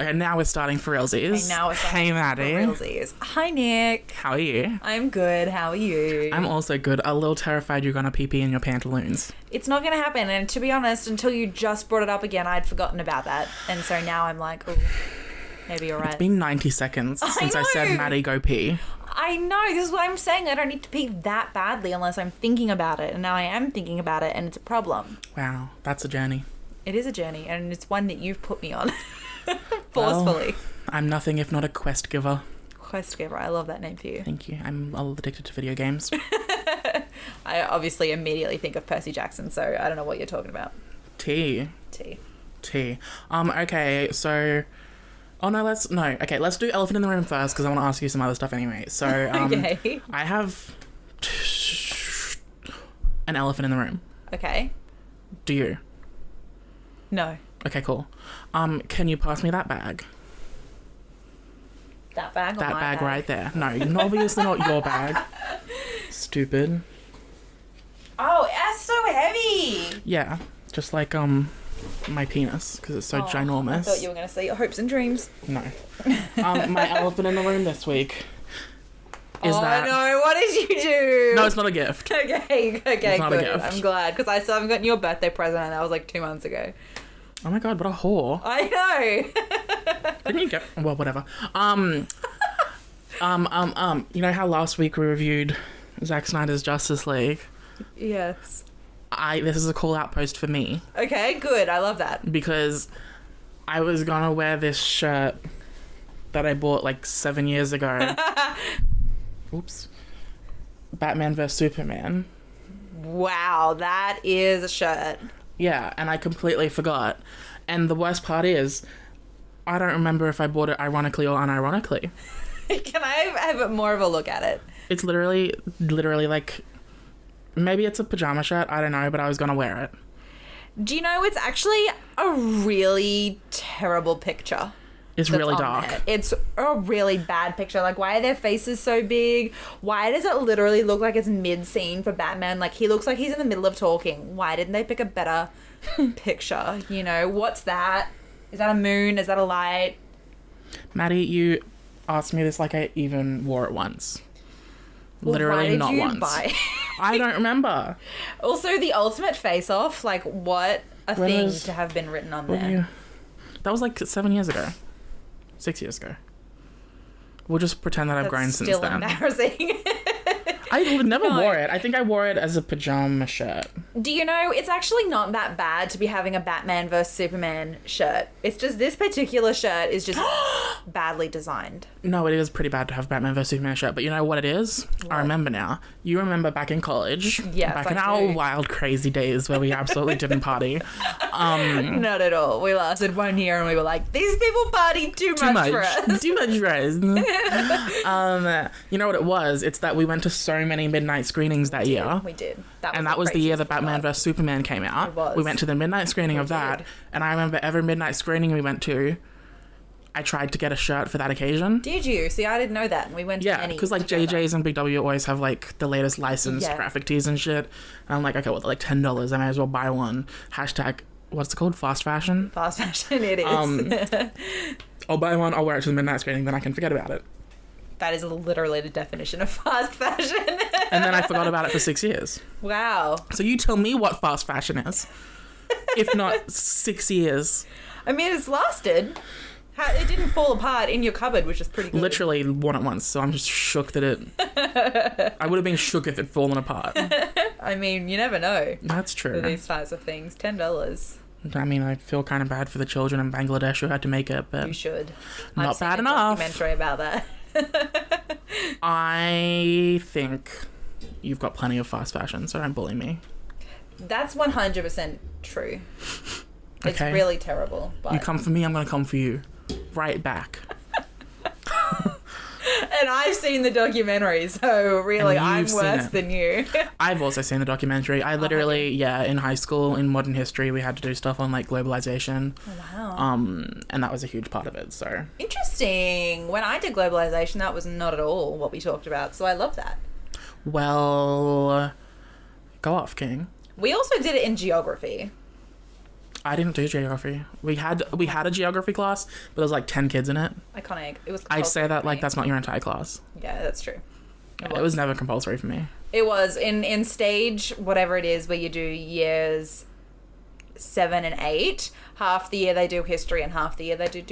Okay, now we're starting for realsies. Okay, now we're starting Hey, Maddie. for realsies. Hi, Nick. How are you? I'm good. How are you? I'm also good. A little terrified you're gonna pee in your pantaloons. It's not going to happen. And to be honest, until you just brought it up again, I'd forgotten about that. And so now I'm like, oh, maybe you're right. It's been 90 seconds since I said, Maddie, go pee. I know. This is what I'm saying. I don't need to pee that badly unless I'm thinking about it. And now I am thinking about it, and it's a problem. Wow, that's a journey. It is a journey, and it's one that you've put me on forcefully. Well, I'm nothing if not a quest giver. Quest giver. I love that name for you. Thank you. I'm a little addicted to video games. I obviously immediately think of Percy Jackson, so I don't know what you're talking about. Tea. Okay, so... Oh, no, let's do elephant in the room first, because I want to ask you some other stuff anyway. So, Okay. I have an elephant in the room. Okay. Do you? No. Okay, cool. Can you pass me that bag? That bag or That my bag right there. No, obviously not your bag. Stupid. Oh, that's so heavy. Yeah, just like, my penis, because it's so ginormous. I thought you were going to say your hopes and dreams. No. My elephant in the room this week is that... no, what did you do? No, it's not a gift. Okay, It's not a good. gift. I'm glad, because I still haven't gotten your birthday present, and that was like 2 months ago. Oh my god, what a whore. I know. Didn't you get... Well, whatever. You know how last week we reviewed Zack Snyder's Justice League? Yes. This is a call-out post for me. Okay, good. I love that. Because I was gonna wear this shirt that I bought like 7 years ago. Oops. Batman vs Superman. Wow, that is a shirt. Yeah, and I completely forgot. And the worst part is, I don't remember if I bought it ironically or unironically. Can I have more of a look at it? It's literally like... Maybe it's a pajama shirt, I don't know, but I was gonna wear it. Do you know, it's actually a really terrible picture. It's really dark. There. It's a really bad picture. Like, why are their faces so big? Why does it literally look like it's mid-scene for Batman? Like, he looks like he's in the middle of talking. Why didn't they pick a better picture? You know, what's that? Is that a moon? Is that a light? Maddie, you asked me this like I even wore it once. Well, Literally not once. Buy? I don't remember. Also, the ultimate face-off. Like, what a thing to have been written on there. That was like 7 years ago. 6 years ago. We'll just pretend that I've grown since then. Still embarrassing. I never wore it. I think I wore it as a pajama shirt. Do you know, it's actually not that bad to be having a Batman vs Superman shirt. It's just this particular shirt is just badly designed. No, it is pretty bad to have Batman vs Superman shirt, but you know what it is? What? I remember now. You remember back in college? Yes, back in our wild, crazy days where we absolutely didn't party. Not at all. We lasted 1 year and we were like, these people party too much for us. Too much for us. You know what it was? It's that we went to so many midnight screenings that year. We did. That was the year that Batman vs Superman came out. It was. We went to the midnight screening of that, and I remember every midnight screening we went to, I tried to get a shirt for that occasion. Did you? See, I didn't know that. And we went to Yeah, because like JJ's and Big W always have like the latest licensed graphic tees and shit. And I'm like, okay, well, they're like $10. I might as well buy one. Hashtag, what's it called? Fast fashion? Fast fashion, it is. I'll buy one, I'll wear it to the midnight screening, then I can forget about it. That is literally the definition of fast fashion. And then I forgot about it for 6 years. Wow. So you tell me what fast fashion is. If not 6 years. I mean, it's lasted. It didn't fall apart in your cupboard, which is pretty good. Literally worn it once, so I'm just shook that it... I would have been shook if it fallen apart. I mean, you never know. That's true. For these types of things. $10. I mean, I feel kind of bad for the children in Bangladesh who had to make it, but... You should. Not bad enough. I've seen a documentary about that. I think you've got plenty of fast fashion, so don't bully me. That's 100% true. It's Okay. really terrible. But... You come for me, I'm going to come for you. Right back. And I've seen the documentary, so really I'm worse than you. I've also seen the documentary. I literally, in high school, in modern history, we had to do stuff on, like, globalization. Oh, wow. And that was a huge part of it, so... Interesting. When I did globalization, that was not at all what we talked about, so I love that. Well, go off, King. We also did it in geography. I didn't do geography. We had a geography class, but there was like 10 kids in it. Iconic. It was. I'd say that for like me. that's not your entire class. Yeah, that's true. It was never compulsory for me. It was in stage whatever it is where you do years 7 and 8. Half the year they do history and half the year they do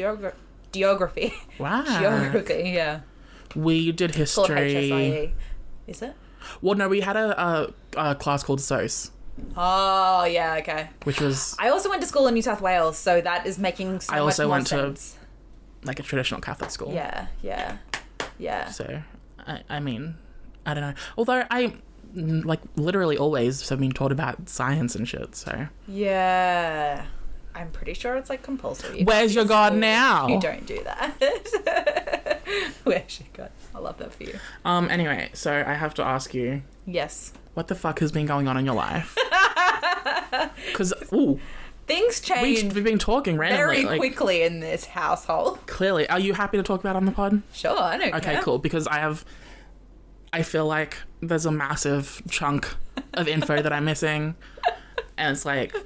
geography. Wow. Geography, yeah. We did It's called history. HSIE. Is it? Well, no, we had a class called SOS, Oh, yeah, okay. which was I also went to school in New South Wales, so that is making so I also much more went to- sense. like a traditional Catholic school. Yeah, yeah, yeah. So, I mean, I don't know. Although I, like, literally always have been taught about science and shit, so. Yeah. I'm pretty sure it's like compulsory. Where's your God now? You don't do that. Where's your God? I love that for you. Anyway, so I have to ask you, Yes. what the fuck has been going on in your life? Because, ooh, Things change we've been talking randomly. very like, quickly in this household. Clearly. Are you happy to talk about it on the pod? Sure, I don't Okay, care. cool. Because I feel like there's a massive chunk of info that I'm missing. And it's like,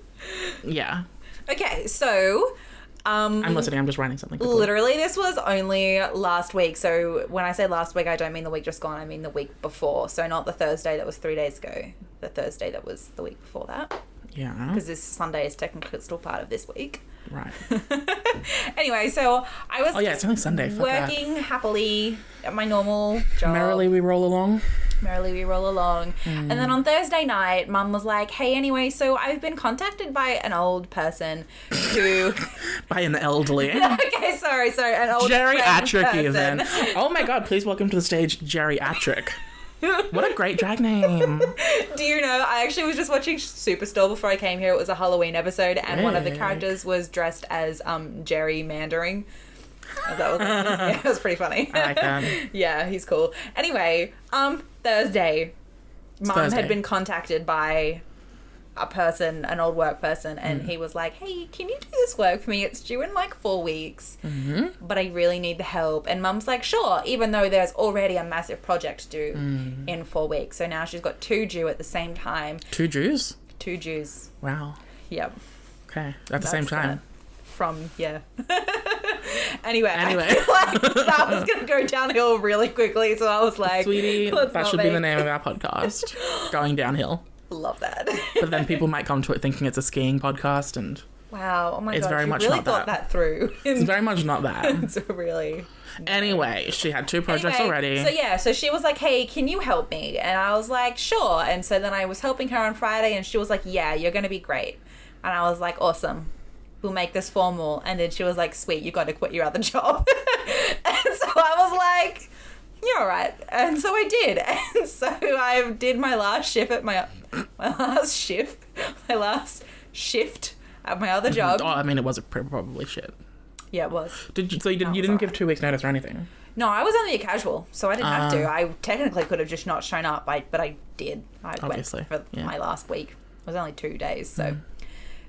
yeah. Okay, so I'm listening. I'm just writing something quickly. literally this was only last week. So when I say last week, I don't mean the week just gone. I mean the week before. So not the Thursday that was 3 days ago. The Thursday that was the week before that. Yeah. Because this Sunday is technically still part of this week. Right. Anyway, so I was Oh, yeah, it's only Sunday. Fuck that. working happily at my normal job. Merrily we roll along. Merrily we roll along. And then on Thursday night, Mum was like, hey, anyway, so I've been contacted by an old person who... By an elderly. Okay, sorry, an old Geriatric friend even. person. Oh my god, please welcome to the stage, Geriatric. What a great drag name. Do you know, I actually was just watching Superstore before I came here. It was a Halloween episode, and one of the Rick. characters was dressed as gerrymandering. That was, yeah, it was pretty funny. I like that. Yeah, he's cool. Anyway, Thursday, Mum Thursday. had been contacted by a person, an old work person, and he was like, hey, can you do this work for me? It's due in like 4 weeks, but I really need the help. And Mum's like, sure, even though there's already a massive project due in 4 weeks. So now she's got 2 due at the same time. 2 Jews? 2 dues. Wow. Yep. Okay. At the same That's time. that. From, yeah. Anyway. Anyway. I feel like that was going to go downhill really quickly, so I was like, Sweetie, let's that not should be the make- name of our podcast. Going downhill. Love that. But then people might come to it thinking it's a skiing podcast, and Wow. Oh my It's god. very You much really not thought that. that through. it's very much not that. It's really. Anyway, she had 2 projects Anyway, already. So yeah, so she was like, hey, can you help me? And I was like, sure. And so then I was helping her on Friday, and she was like, yeah, you're going to be great. And I was like, awesome. We'll make this formal. And then she was like, sweet, you got to quit your other job. And so I was like, you're all right. And so I did. And so I did my last shift at my last shift at my other job. Oh, I mean, it was probably shit. Yeah, it was. So you didn't give 2 weeks notice or anything? No, I was only a casual, so I didn't have to. I technically could have just not shown up, but I did. I Obviously, went for yeah. my last week. It was only 2 days, so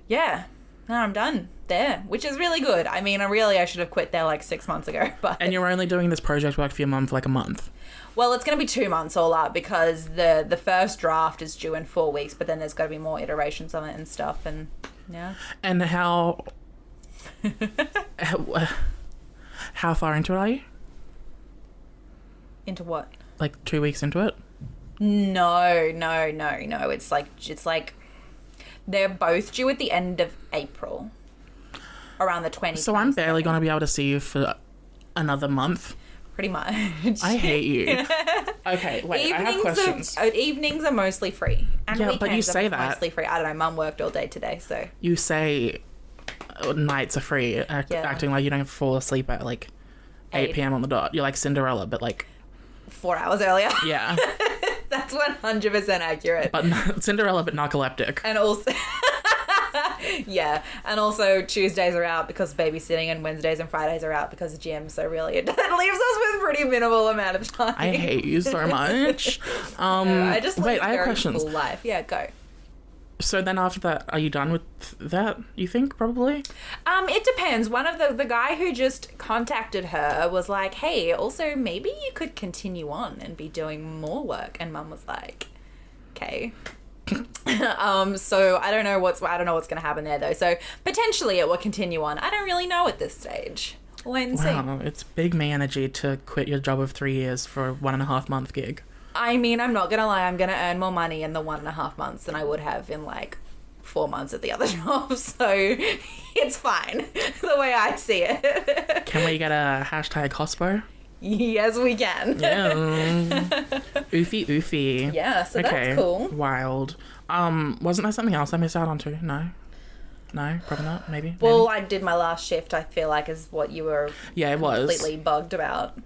yeah. Now I'm done there, which is really good. I mean, I should have quit there like 6 months ago, but And you're only doing this project work for your mum for like a month. well, it's going to be 2 months all up because the first draft is due in 4 weeks, but then there's got to be more iterations on it and stuff, and yeah. And how far into it are you? Into what? Like 2 weeks into it? No. It's like they're both due at the end of April, around the 20th. So I'm barely going to be able to see you for another month. Pretty much. I hate you. Okay, wait, I have questions. Evenings are mostly free. And Yeah, weekends but you say are that. mostly free. I don't know. Mum worked all day today, so. You say nights are free, acting like you don't fall asleep at like 8 p.m. on the dot. You're like Cinderella, but like... 4 hours earlier. Yeah. That's 100% accurate. But Cinderella, but narcoleptic. And also... yeah. And also Tuesdays are out because of babysitting, and Wednesdays and Fridays are out because of gym. So really it leaves us with pretty minimal amount of time. I hate you so much. I just live wait, a I have very questions. full life. Yeah, go. So then after that, are you done with that, you think, probably? It depends. One of the guy who just contacted her was like, hey, also maybe you could continue on and be doing more work. And Mum was like, okay. So I don't know what's gonna happen there though. So potentially it will continue on. I don't really know at this stage. We'll wait and see. Wow, it's big me energy to quit your job of 3 years for a 1.5 month gig. I mean, I'm not gonna lie, I'm gonna earn more money in the 1.5 months than I would have in like 4 months at the other job, so it's fine the way I see it. Can we get a hashtag hospo? Yes, we can. Yeah. Oofy oofy. Yeah, so that's cool. Wild. Wasn't there something else I missed out on too? No, probably not. Maybe. Well, I did my last shift, I feel like, is what you were Yeah, it was. completely bugged about.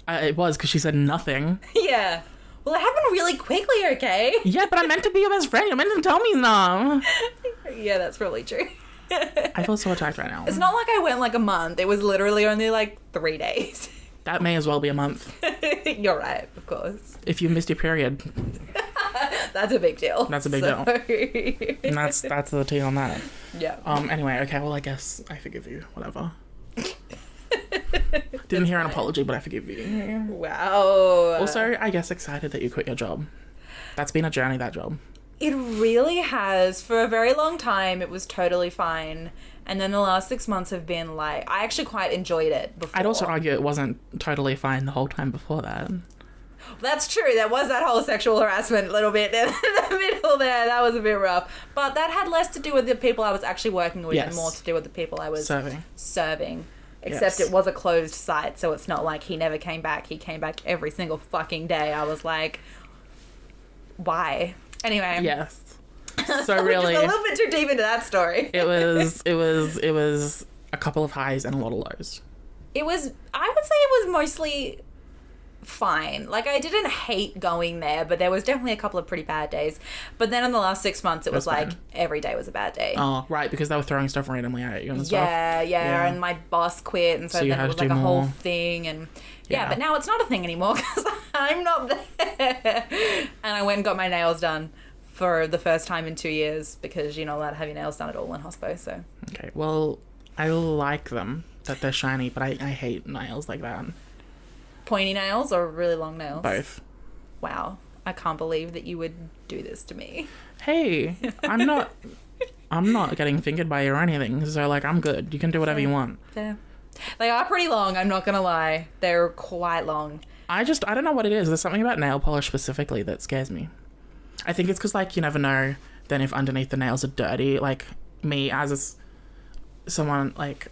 It was because she said nothing. Yeah. Well, it happened really quickly, okay? Yeah, but I meant to be your best friend. You meant to tell me no. Yeah, that's probably true. I feel so attacked right now. It's not like I went like a month. It was literally only like 3 days. That may as well be a month. You're right, of course. If you missed your period, That's a big deal. That's a big deal. and that's the tea on that. Yeah. Anyway, okay, well, I guess I forgive you. Whatever. Didn't hear an apology, but I forgive you. Wow. Also, I guess excited that you quit your job. That's been a journey, that job. It really has. For a very long time, it was totally fine. And then the last 6 months have been like, I actually quite enjoyed it before. I'd also argue it wasn't totally fine the whole time before that. That's true. There was that whole sexual harassment a little bit in the middle there. That was a bit rough. But that had less to do with the people I was actually working with and more to do with the people I was serving. Except it was a closed site, so it's not like he never came back. He came back every single fucking day. I was like, why? Anyway. Yes. So really, just a little bit too deep into that story. it was a couple of highs and a lot of lows. I would say it was mostly fine. Like, I didn't hate going there, but there was definitely a couple of pretty bad days. But then in the last 6 months, it was like every day was a bad day. Oh, right, because they were throwing stuff randomly at you and stuff. Yeah, and my boss quit, and so then it was like a whole thing, and but now it's not a thing anymore because I'm not there. And I went and got my nails done for the first time in 2 years because you're not allowed to have your nails done at all in hospo, so. Okay, well, I like them, that they're shiny, but I hate nails like that. Pointy nails or really long nails? Both. Wow. I can't believe that you would do this to me. Hey, I'm not getting fingered by you or anything, so like I'm good. You can do whatever you want. Fair. They are pretty long, I'm not gonna lie. They're quite long. I don't know what it is. There's something about nail polish specifically that scares me. I think it's because like you never know then if underneath the nails are dirty. Like me as someone like,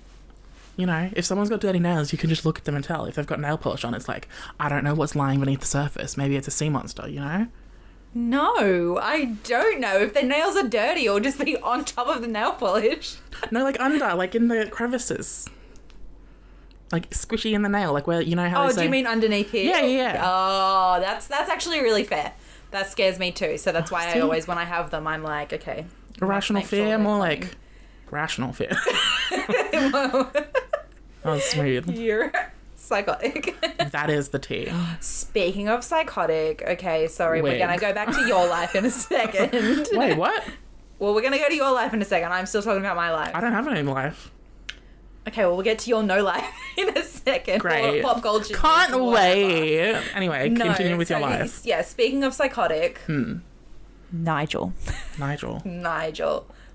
you know, if someone's got dirty nails, you can just look at them and tell. If they've got nail polish on, it's like, I don't know what's lying beneath the surface. Maybe it's a sea monster, you know? No, I don't know. If their nails are dirty, it'll just be on top of the nail polish. No, like under, like in the crevices. Like squishy in the nail, like where, you know how they say... do you mean underneath here? Yeah. Oh, that's actually really fair. That scares me too. So that's why I always, when I have them, I'm like, okay. Irrational fear, more like rational fear. Oh, smooth. You're psychotic. That is the tea. Speaking of psychotic, okay, sorry, we're going to go back to your life in a second. Wait, what? Well, we're going to go to your life in a second. I'm still talking about my life. I don't have any life. Okay, well, we'll get to your no life in a second. Great. Pop culture. Can't wait. Anyway, continue with your life. Yeah, speaking of psychotic. Nigel.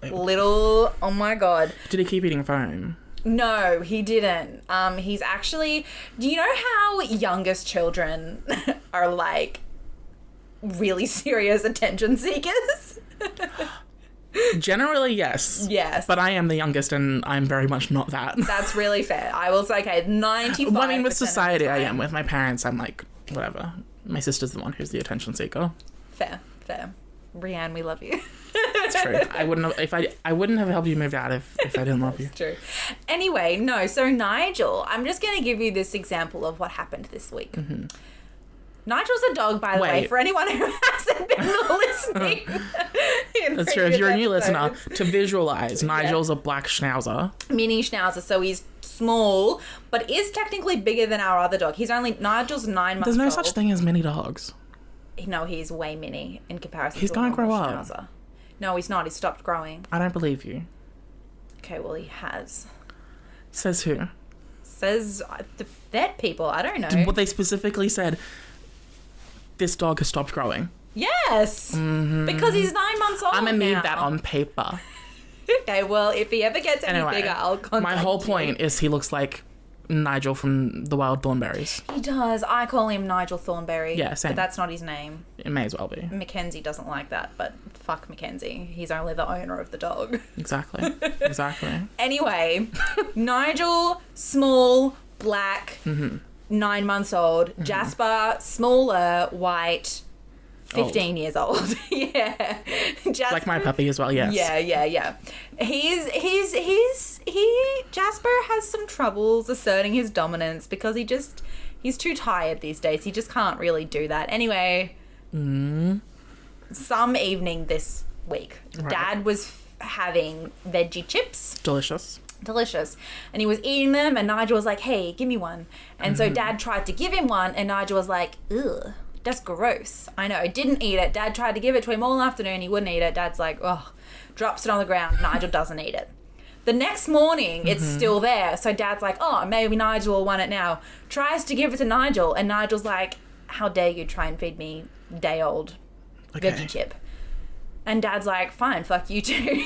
Little, oh my God. Did he keep eating foam? No, he didn't. He's actually... Do you know how youngest children are, like, really serious attention seekers? Generally, yes. Yes. But I am the youngest and I'm very much not that. That's really fair. I will say, okay, 95%. Well, I mean, with society, I am. With my parents, I'm like, whatever. My sister's the one who's the attention seeker. Fair. Rianne, we love you. It's true. I wouldn't have helped you move out if I didn't love you. It's true. Anyway, no. So Nigel, I'm just going to give you this example of what happened this week. Mm-hmm. Nigel's a dog, by the way, for anyone who hasn't been listening. That's true. If you're a new listener, to visualize, Nigel's a black schnauzer. Mini schnauzer, so he's small, but is technically bigger than our other dog. Nigel's 9 months old. There's no such thing as mini dogs. No, he's way mini in comparison he's to gonna grow up. Schnauzer. No, he's not. He stopped growing. I don't believe you. Okay, well, he has. Says who? Says the vet people. I don't know. What they specifically said, this dog has stopped growing. Yes. Because he's 9 months old. I'm gonna now. need that on paper. Okay, well, if he ever gets any bigger, I'll contact my whole you. point is he looks like Nigel from the Wild Thornberrys. He does. I call him Nigel Thornberry. Yeah, same. But that's not his name. It may as well be. Mackenzie doesn't like that, but fuck Mackenzie. He's only the owner of the dog. Exactly. Anyway, Nigel, small, black, 9 months old. Jasper, smaller, white, 15 years old. Yeah. Jasper, Like my puppy as well, yes. Yeah. Jasper has some troubles asserting his dominance because he's too tired these days. He just can't really do that. Anyway, some evening this week, Right. Dad was having veggie chips. Delicious. And he was eating them, and Nigel was like, hey, give me one. And so Dad tried to give him one, and Nigel was like, ugh, that's gross. I know, didn't eat it. Dad tried to give it to him all afternoon. He wouldn't eat it. Dad's like, oh, drops it on the ground. Nigel doesn't eat it. The next morning, it's still there. So Dad's like, oh, maybe Nigel will want it now. Tries to give it to Nigel, and Nigel's like, how dare you try and feed me day-old veggie chip. And Dad's like, fine, fuck you too.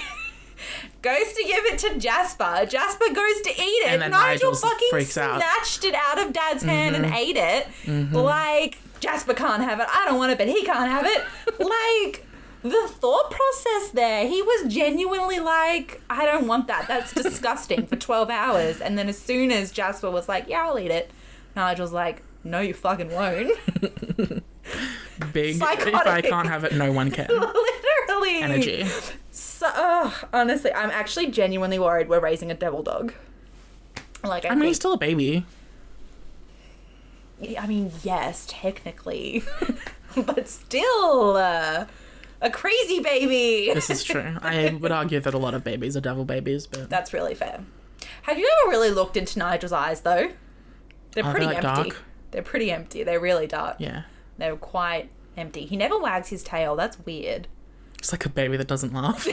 Goes to give it to Jasper. Jasper goes to eat it. And then Nigel Nigel's fucking freaks out. snatched it out of Dad's hand and ate it. Like, Jasper can't have it. I don't want it, but he can't have it. Like, the thought process there. He was genuinely like, I don't want that. That's disgusting for 12 hours. And then as soon as Jasper was like, yeah, I'll eat it, Nigel's like, no, you fucking won't. Big, Psychotic. if I can't have it, no one can. Literally. Energy. So, honestly, I'm actually genuinely worried we're raising a devil dog. Like, I mean, he's still a baby. I mean, yes, technically. But still, a crazy baby. This is true. I would argue that a lot of babies are devil babies, but... That's really fair. Have you ever really looked into Nigel's eyes, though? They're pretty like empty. dark? They're pretty empty. They're really dark. Yeah. They're quite empty. He never wags his tail. That's weird. It's like a baby that doesn't laugh. He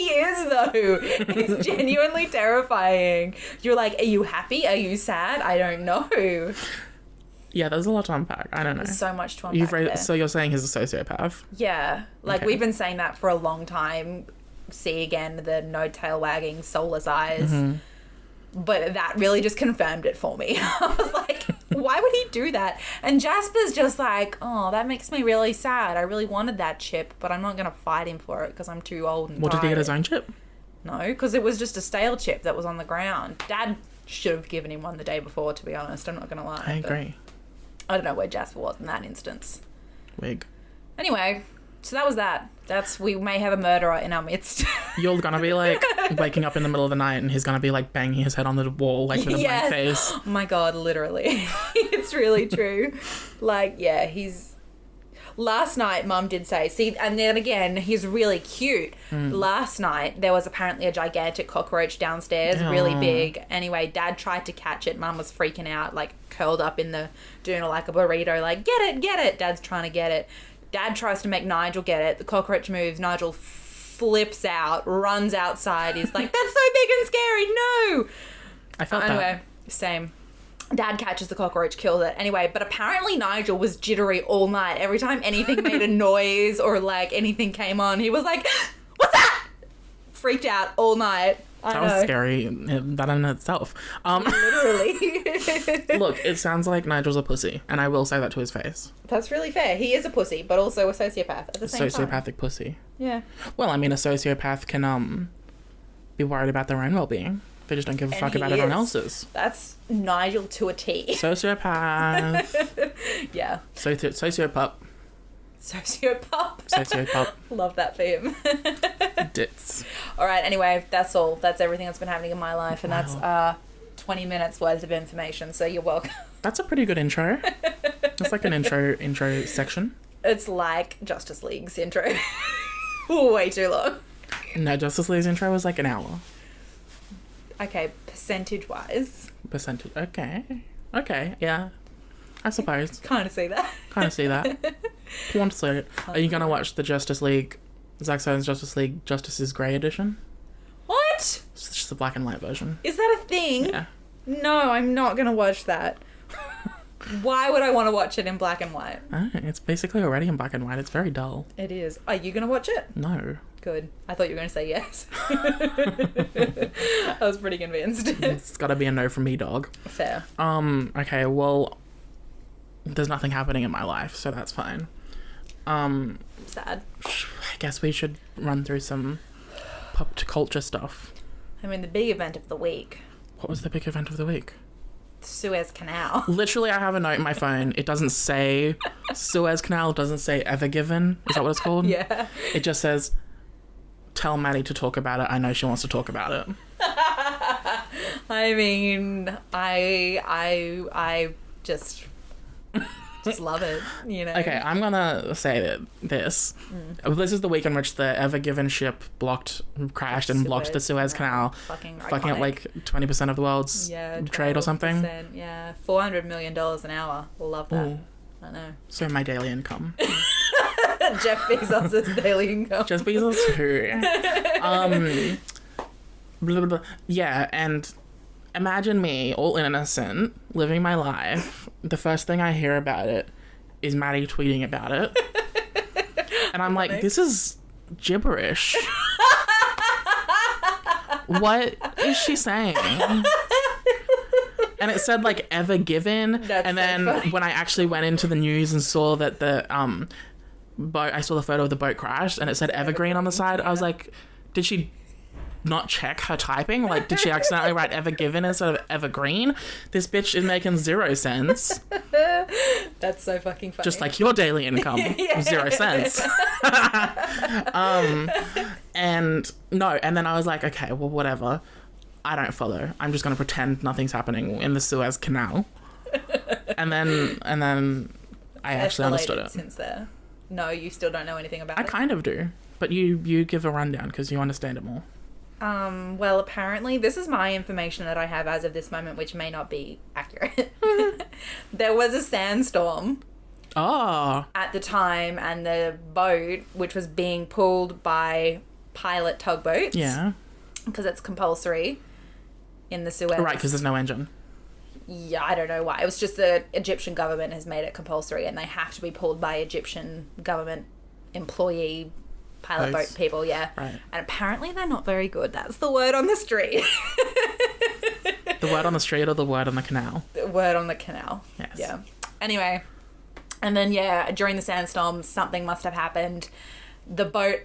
is, though. It's genuinely terrifying. You're like, are you happy? Are you sad? I don't know. Yeah, there's a lot to unpack. I don't know. There's so much to unpack there. So you're saying he's a sociopath? Yeah. Like, Okay. we've been saying that for a long time. See, again, the no tail wagging, soulless eyes. But that really just confirmed it for me. I was like, why would he do that? And Jasper's just like, oh, that makes me really sad. I really wanted that chip, but I'm not going to fight him for it because I'm too old and What, did he get tired." his own chip? No, because it was just a stale chip that was on the ground. Dad should have given him one the day before, to be honest. I'm not going to lie. I but agree. I don't know where Jasper was in that instance. Wig. Anyway, so that was that. We may have a murderer in our midst. You're gonna be like waking up in the middle of the night and he's gonna be like banging his head on the wall like with a blank face. Oh my God, literally. It's really true. Like, yeah, last night Mum did say, see, and then again, he's really cute. Last night there was apparently a gigantic cockroach downstairs, really Oh. big. Anyway, Dad tried to catch it. Mum was freaking out, like curled up in the, doing like a burrito, like, get it. Dad's trying to get it. Dad tries to make Nigel get it. The cockroach moves. Nigel flips out, runs outside. He's like, that's so big and scary. No. I felt Anyway, same. Dad catches the cockroach, kills it. Anyway, but apparently Nigel was jittery all night. Every time anything made a noise or like anything came on, he was like, what's that? Freaked out all night. that was scary, that in itself. Literally. Look, it sounds like Nigel's a pussy, and I will say that to his face. That's really fair. He is a pussy, but also a sociopath at the same time. Sociopathic pussy. Yeah. Well, I mean, a sociopath can be worried about their own well-being. They just don't give a fuck he about everyone is. else's. That's Nigel to a T. Sociopath. Yeah. Sociopup. Sociopath. Sociopup. Love that for him. Dits. All right, anyway, that's all. That's everything that's been happening in my life, and that's 20 minutes worth of information, so you're welcome. That's a pretty good intro. It's like an intro section. It's like Justice League's intro. Way too long. No, Justice League's intro was like an hour. Okay, percentage-wise. Percentage. Okay, yeah. I suppose. Kind of see that. Kind of see that. Want to see it. Are you going to watch the Justice League, Zack Snyder's Justice League, Justice is Grey edition? What? It's just the black and white version. Is that a thing? Yeah. No, I'm not going to watch that. Why would I want to watch it in black and white? It's basically already in black and white. It's very dull. It is. Are you going to watch it? No. Good. I thought you were going to say yes. I was pretty convinced. It's got to be a no from me, dog. Fair. Okay, well, there's nothing happening in my life, so that's fine. Sad. I guess we should run through some pop culture stuff. I mean, the big event of the week. What was the big event of the week? The Suez Canal. Literally, I have a note in my phone. It doesn't say Suez Canal. It doesn't say Ever Given. Is that what it's called? Yeah. It just says, tell Maddie to talk about it. I know she wants to talk about it. I mean, I just love it, you know. Okay, I'm gonna say that this is the week in which the Ever Given ship crashed and blocked the Suez Canal, fucking up like 20% of the world's trade or something. Yeah, $400 million an hour. Love that. Ooh. I know. So my daily income. Jeff Bezos' daily income. Jeff Bezos who? Blah, blah, blah. Yeah, and imagine me, all innocent, living my life. The first thing I hear about it is Maddie tweeting about it. And I'm like, this is gibberish. What is she saying? And it said like Ever Given. And then when I actually went into the news and saw that the boat, I saw the photo of the boat crashed and it said Evergreen on the side. I was like, did she not check her typing? Like, did she accidentally write Ever Given instead of Evergreen? This bitch is making zero sense. That's so fucking funny. Just like your daily income. 0 cents. And then I was like, okay, well, whatever. I don't follow. I'm just going to pretend nothing's happening in the Suez Canal. And then I actually understood it. Since there. No, you still don't know anything about it? I kind of do. But you give a rundown because you understand it more. Well, apparently, this is my information that I have as of this moment, which may not be accurate. There was a sandstorm at the time, and the boat, which was being pulled by pilot tugboats, because it's compulsory in the Suez. Right, because there's no engine. Yeah, I don't know why. It was just the Egyptian government has made it compulsory, and they have to be pulled by Egyptian government employee pilot boat people, Right. And apparently they're not very good. That's the word on the street. The word on the street or the word on the canal? The word on the canal. Yes. Yeah. Anyway, and then, during the sandstorm, something must have happened. The boat,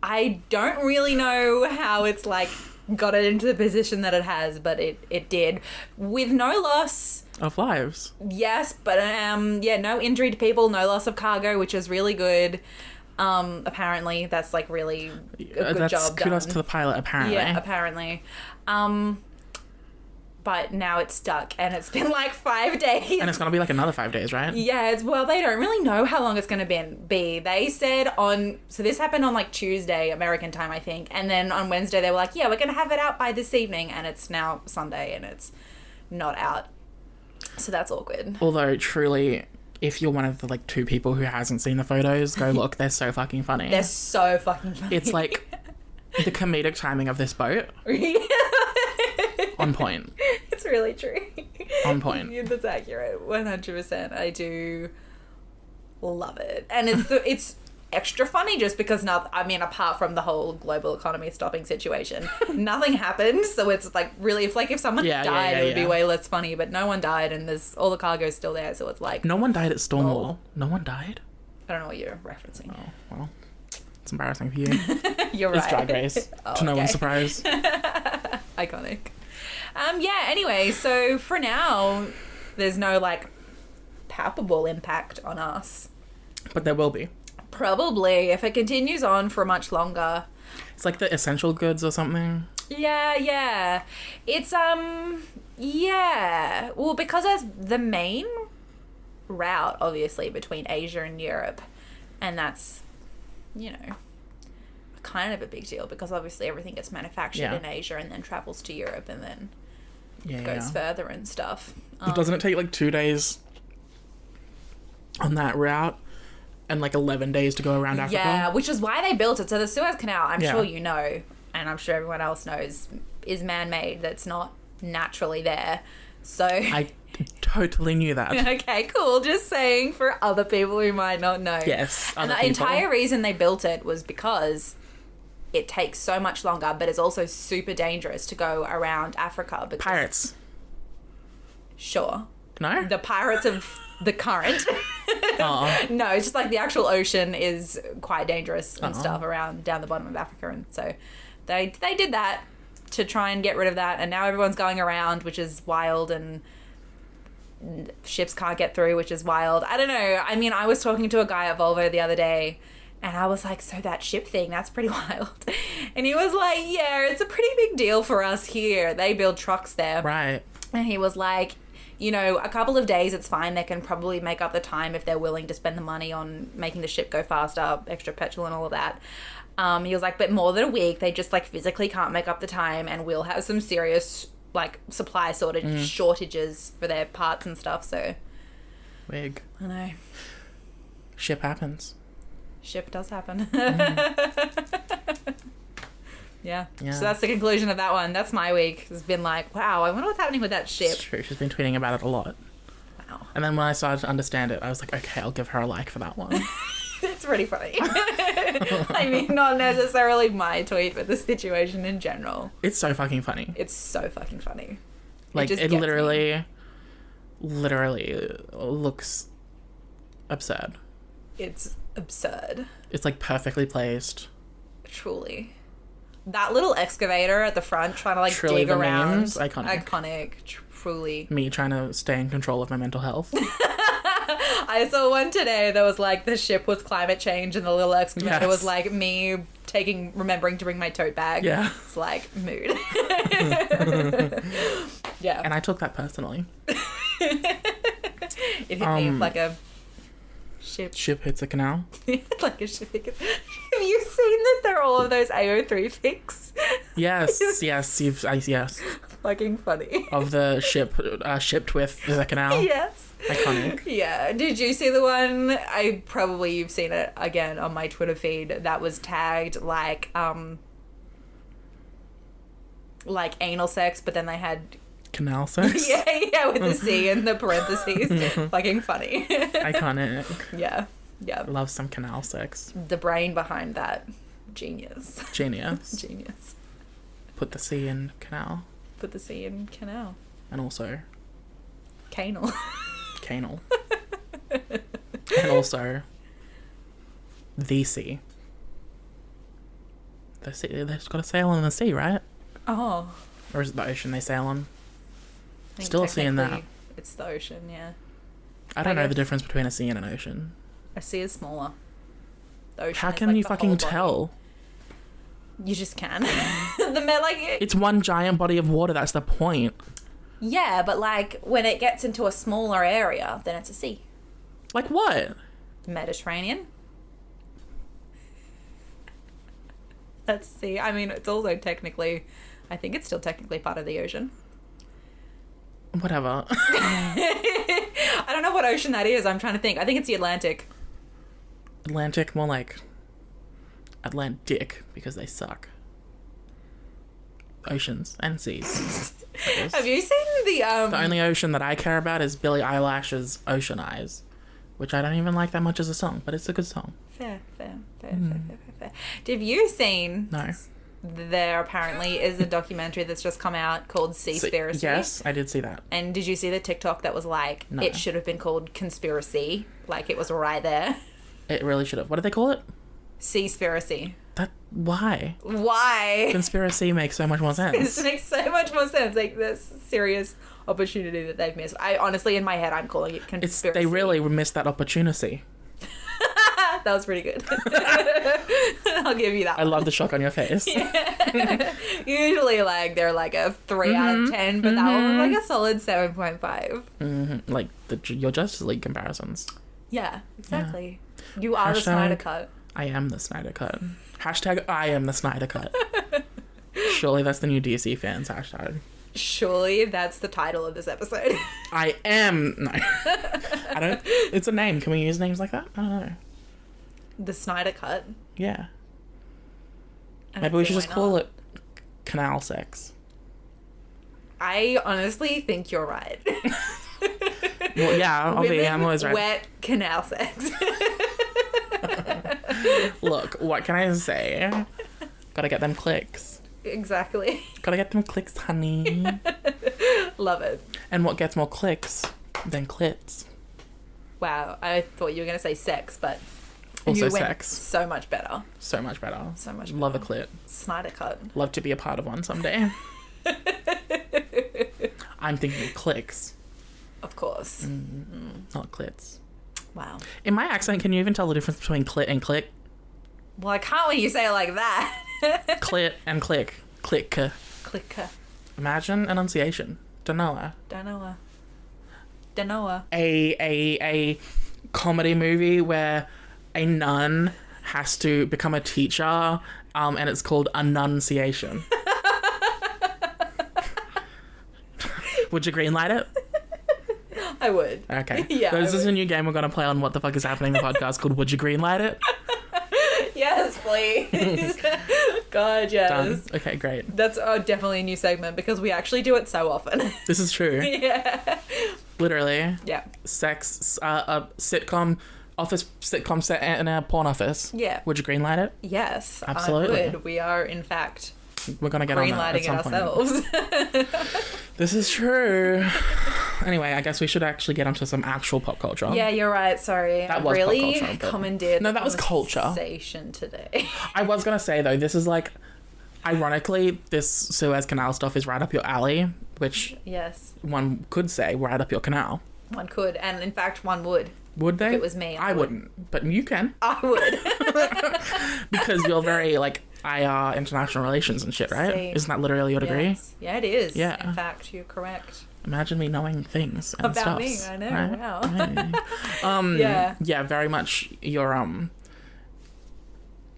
I don't really know how it's, like, got it into the position that it has, but it did. With no loss of lives. Yes, but, no injured people, no loss of cargo, which is really good. Apparently that's like really a good job kudos done. To the pilot, apparently. Yeah, apparently. But now it's stuck and it's been like 5 days. And it's going to be like another 5 days, right? Yeah, they don't really know how long it's going to be. They said so this happened on like Tuesday, American time, I think. And then on Wednesday they were like, we're going to have it out by this evening. And it's now Sunday and it's not out. So that's all good. Although truly, if you're one of the like 2 people who hasn't seen the photos, go look. They're so fucking funny. They're so fucking funny. It's like the comedic timing of this boat. On point. It's really true. On point. Yeah, that's accurate. 100%. I do love it. And it's extra funny just because apart from the whole global economy stopping situation, nothing happened. So it's like really, if someone died, it would be way less funny, but no one died and all the cargo's still there. So it's like. No one died at Stonewall. No one died? I don't know what you're referencing. Oh, well. It's embarrassing for you. You're right. It's Drag Race. To no one's surprise. Iconic. Anyway, so for now, there's no, like, palpable impact on us. But there will be. Probably, if it continues on for much longer. It's like the essential goods or something. Yeah. It's, well, because it's the main route, obviously, between Asia and Europe, and that's, kind of a big deal because obviously everything gets manufactured in Asia and then travels to Europe and then goes further and stuff. But doesn't it take like 2 days on that route and like 11 days to go around Africa? Yeah, which is why they built it. So the Suez Canal, I'm sure you know, and I'm sure everyone else knows, is man-made. That's not naturally there. So I totally knew that. Okay, cool. Just saying for other people who might not know. Yes. And other the people. entire reason they built it was because it takes so much longer, but it's also super dangerous to go around Africa. Because, Pirates. Sure. No? The pirates of the current. Oh. No, it's just like the actual ocean is quite dangerous and stuff around down the bottom of Africa. And so they did that to try and get rid of that. And now everyone's going around, which is wild, and ships can't get through, which is wild. I don't know. I mean, I was talking to a guy at Volvo the other day, and I was like, so that ship thing, that's pretty wild. And he was like, yeah, it's a pretty big deal for us here. They build trucks there. Right. And he was like, you know, a couple of days, it's fine. They can probably make up the time if they're willing to spend the money on making the ship go faster, extra petrol and all of that. He was like, but more than a week, they just like physically can't make up the time, and we'll have some serious like supply shortages for their parts and stuff. So, Wig. I know. Ship happens. Ship does happen. Yeah. Yeah. So that's the conclusion of that one. That's my week. It's been like, wow, I wonder what's happening with that ship. It's true. She's been tweeting about it a lot. Wow. And then when I started to understand it, I was like, okay, I'll give her a like for that one. It's pretty funny. I mean, not necessarily my tweet, but the situation in general. It's so fucking funny. It's so fucking funny. Like, just it gets literally looks absurd. It's absurd. It's like perfectly placed. Truly. That little excavator at the front trying to like Truly dig the around. memes, iconic. Iconic. Truly. Me trying to stay in control of my mental health. I saw one today that was like the ship was climate change and the little excavator Yes. was like me remembering to bring my tote bag. Yeah. It's like mood. Yeah. And I took that personally. It hit me like a ship. Ship hits a canal. Like a ship. Have you seen that there are all of those AO3 pics? Yes, yes, yes. Fucking funny. Of the ship shipped with the canal. Yes. Iconic. Yeah. Did you see the one? You've seen it again on my Twitter feed that was tagged like anal sex, but then they had Canal sex. yeah, with the C in the parentheses. Fucking funny. Iconic. Yeah. Love some canal sex. The brain behind that, genius. Genius. Genius. Put the C in canal. Put the C in canal. And also Canal. canal. And also the sea. The sea. They've got to sail on the sea, right? Oh. Or is it the ocean they sail on? I think Still seeing that. technically It's the ocean, yeah. I don't I know the guess. difference between a sea and an ocean. A sea is smaller. The ocean How is can like you the fucking whole body. tell? You just can. It's one giant body of water, that's the point. Yeah, but like when it gets into a smaller area, then it's a sea. Like what? Mediterranean. That's a sea. I mean, it's also technically, I think it's still technically part of the ocean. Whatever. I don't know what ocean that is. I'm trying to think. I think it's the Atlantic. Atlantic, more like Atlantic, because they suck. Oceans and seas. Have you seen the The only ocean that I care about is Billie Eilish's Ocean Eyes, which I don't even like that much as a song, but it's a good song. Fair. Have you seen? No. There apparently is a documentary that's just come out called Seaspiracy. Yes, I did see that. And did you see the TikTok that was like, No. it should have been called Conspiracy? Like it was right there. It really should have. What did they call it? Seaspiracy. Why? Why? Conspiracy makes so much more This sense. makes so much more sense. Like this serious opportunity that they've missed. I honestly, in my head, I'm calling it Conspiracy. They really missed that opportunity. That was pretty good. I'll give you that. I love the shock on your face. Usually, like they're like a 3 out of 10, but that one was like a solid 7.5. Like your Justice League comparisons. Yeah, exactly. You are the Hashtag- Snyder Cut. I am the Snyder Cut. Hashtag I am the Snyder Cut. Surely that's the new DC fans hashtag. Surely that's the title of this episode. I am. No. I don't. It's a name. Can we use names like that? I don't know. The Snyder Cut. Yeah. I don't Maybe we see should why just call not. it Canal Sex. I honestly think you're right. Well, yeah, I'm always right. Wet canal sex. Look, what can I say? Gotta get them clicks. Exactly. Gotta get them clicks, honey. Love it. And what gets more clicks than clits? Wow, I thought you were going to say sex, but Also you went sex. so much better. So much better. So much better. Love a clit. Snyder cut. Love to be a part of one someday. I'm thinking clicks, Of course. not clits. Wow. In my accent, can you even tell the difference between clit and click? Well, I can't when you say it like that. Clit and click. Click. Clicker. Imagine enunciation. Don't know her. Don't know her. A comedy movie where a nun has to become a teacher, and it's called Annunciation. Would you greenlight it? I would. Okay. Yeah, This I is would. a new game we're going to play on What the Fuck Is Happening, the podcast called Would You Greenlight It? Yes, please. God, yes. Done. Okay, great. That's definitely a new segment because we actually do it so often. This is true. Yeah. Literally. Yeah. Sex, a sitcom, office sitcom set in a porn office. Yeah. Would you greenlight it? Yes. Absolutely. I would. We are, in fact, We're going to get on that at greenlighting some it point. ourselves. This is true. Anyway, I guess we should actually get onto some actual pop culture. Yeah, you're right. Sorry. That I was pop really culture, but- commandeered No, the that was culture. conversation today. I was going to say, though, this is like, ironically, this Suez Canal stuff is right up your alley, which Yes. one could say right up your canal. One could. And in fact, one would. Would they? If it was me, I would. wouldn't, but you can. I would. Because you're very, like, IR, international relations and shit, right? See. Isn't that literally your degree? Yes. Yeah, it is. Yeah. In fact, you're correct. Imagine me knowing things and About me, stuffs, I know, right? wow. Yeah. Yeah. Yeah, very much your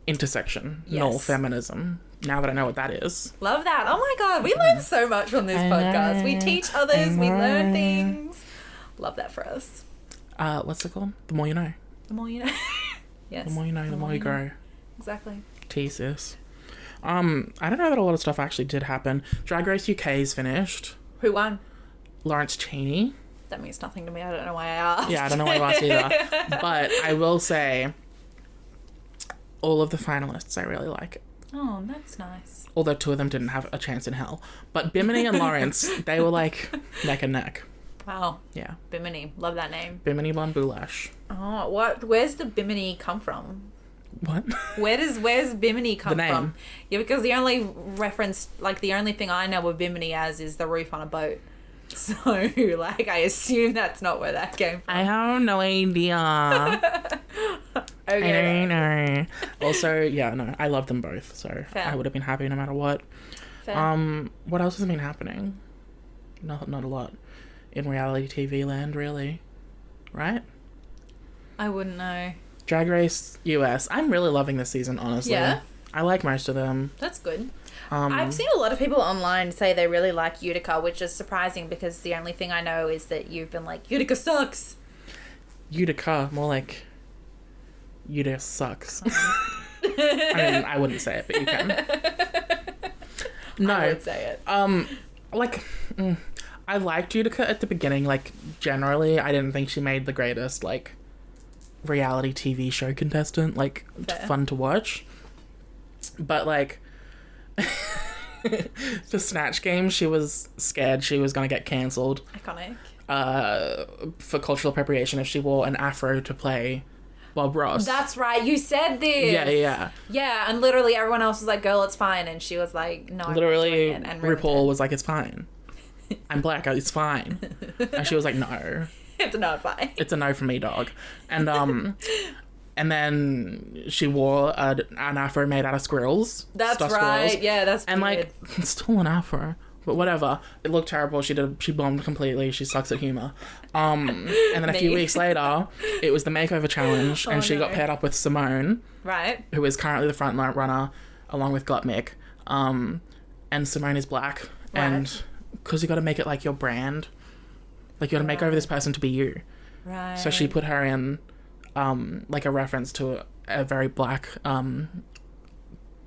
intersection, Yes. null feminism. Now that I know what that is. Love that. Oh my God. We learn so much from this I podcast. We know. teach others. We learn know. things. Love that for us. What's it called? The more you know. The more you know. Yes. The more you know, the more you grow. Exactly. Tea, sis. I don't know that a lot of stuff actually did happen. Drag Race UK is finished. Who won? Lawrence Chaney. That means nothing to me. I don't know why I asked. Yeah, I don't know why you asked either. But I will say, all of the finalists I really like. Oh, that's nice. Although two of them didn't have a chance in hell. But Bimini and Lawrence, they were like neck and neck. Wow. Yeah. Bimini. Love that name. Bimini Bon Boulash. Oh, what? Where's the Bimini come from? What? Where's Bimini come The name. from? Yeah, because the only reference, like the only thing I know of Bimini as is the roof on a boat. So, like, I assume that's not where that came from. I have no idea. Okay. I don't know. Also, yeah, no, I love them both, so Fair. I would have been happy no matter what. Fair. What else has been happening? Not a lot in reality TV land, really. Right? I wouldn't know. Drag Race US. I'm really loving this season, honestly. Yeah? I like most of them. That's good. I've seen a lot of people online say they really like Utica, which is surprising because the only thing I know is that you've been like, Utica sucks. Utica, more like Utica sucks. I mean, I wouldn't say it, but you can. No. I would say it. I liked Utica at the beginning. Like, generally, I didn't think she made the greatest, like, reality TV show contestant. Like, Fair. fun to watch. But, like, for Snatch Game, she was scared she was going to get cancelled Iconic. for cultural appropriation if she wore an afro to play Bob Ross. That's right. You said this. Yeah. Yeah, and literally everyone else was like, girl, it's fine. And she was like, no, I'm not Literally, doing it, and ruined RuPaul it. was like, it's fine. I'm black, it's fine. And she was like, no. It's not fine. It's a no from me, dog. And and then she wore an afro made out of squirrels. That's stuffed right. squirrels. Yeah, that's And weird. like, it's still an afro. But whatever. It looked terrible. She bombed completely. She sucks at humor. And then a few Me. weeks later, it was the makeover challenge, and she got no. paired up with Simone, Right. who is currently the front runner, along with Glutmick. And Simone is black, and because you got to make it like your brand, like you got to make over this person to be you. Right. So she put her in, like a reference to a very black,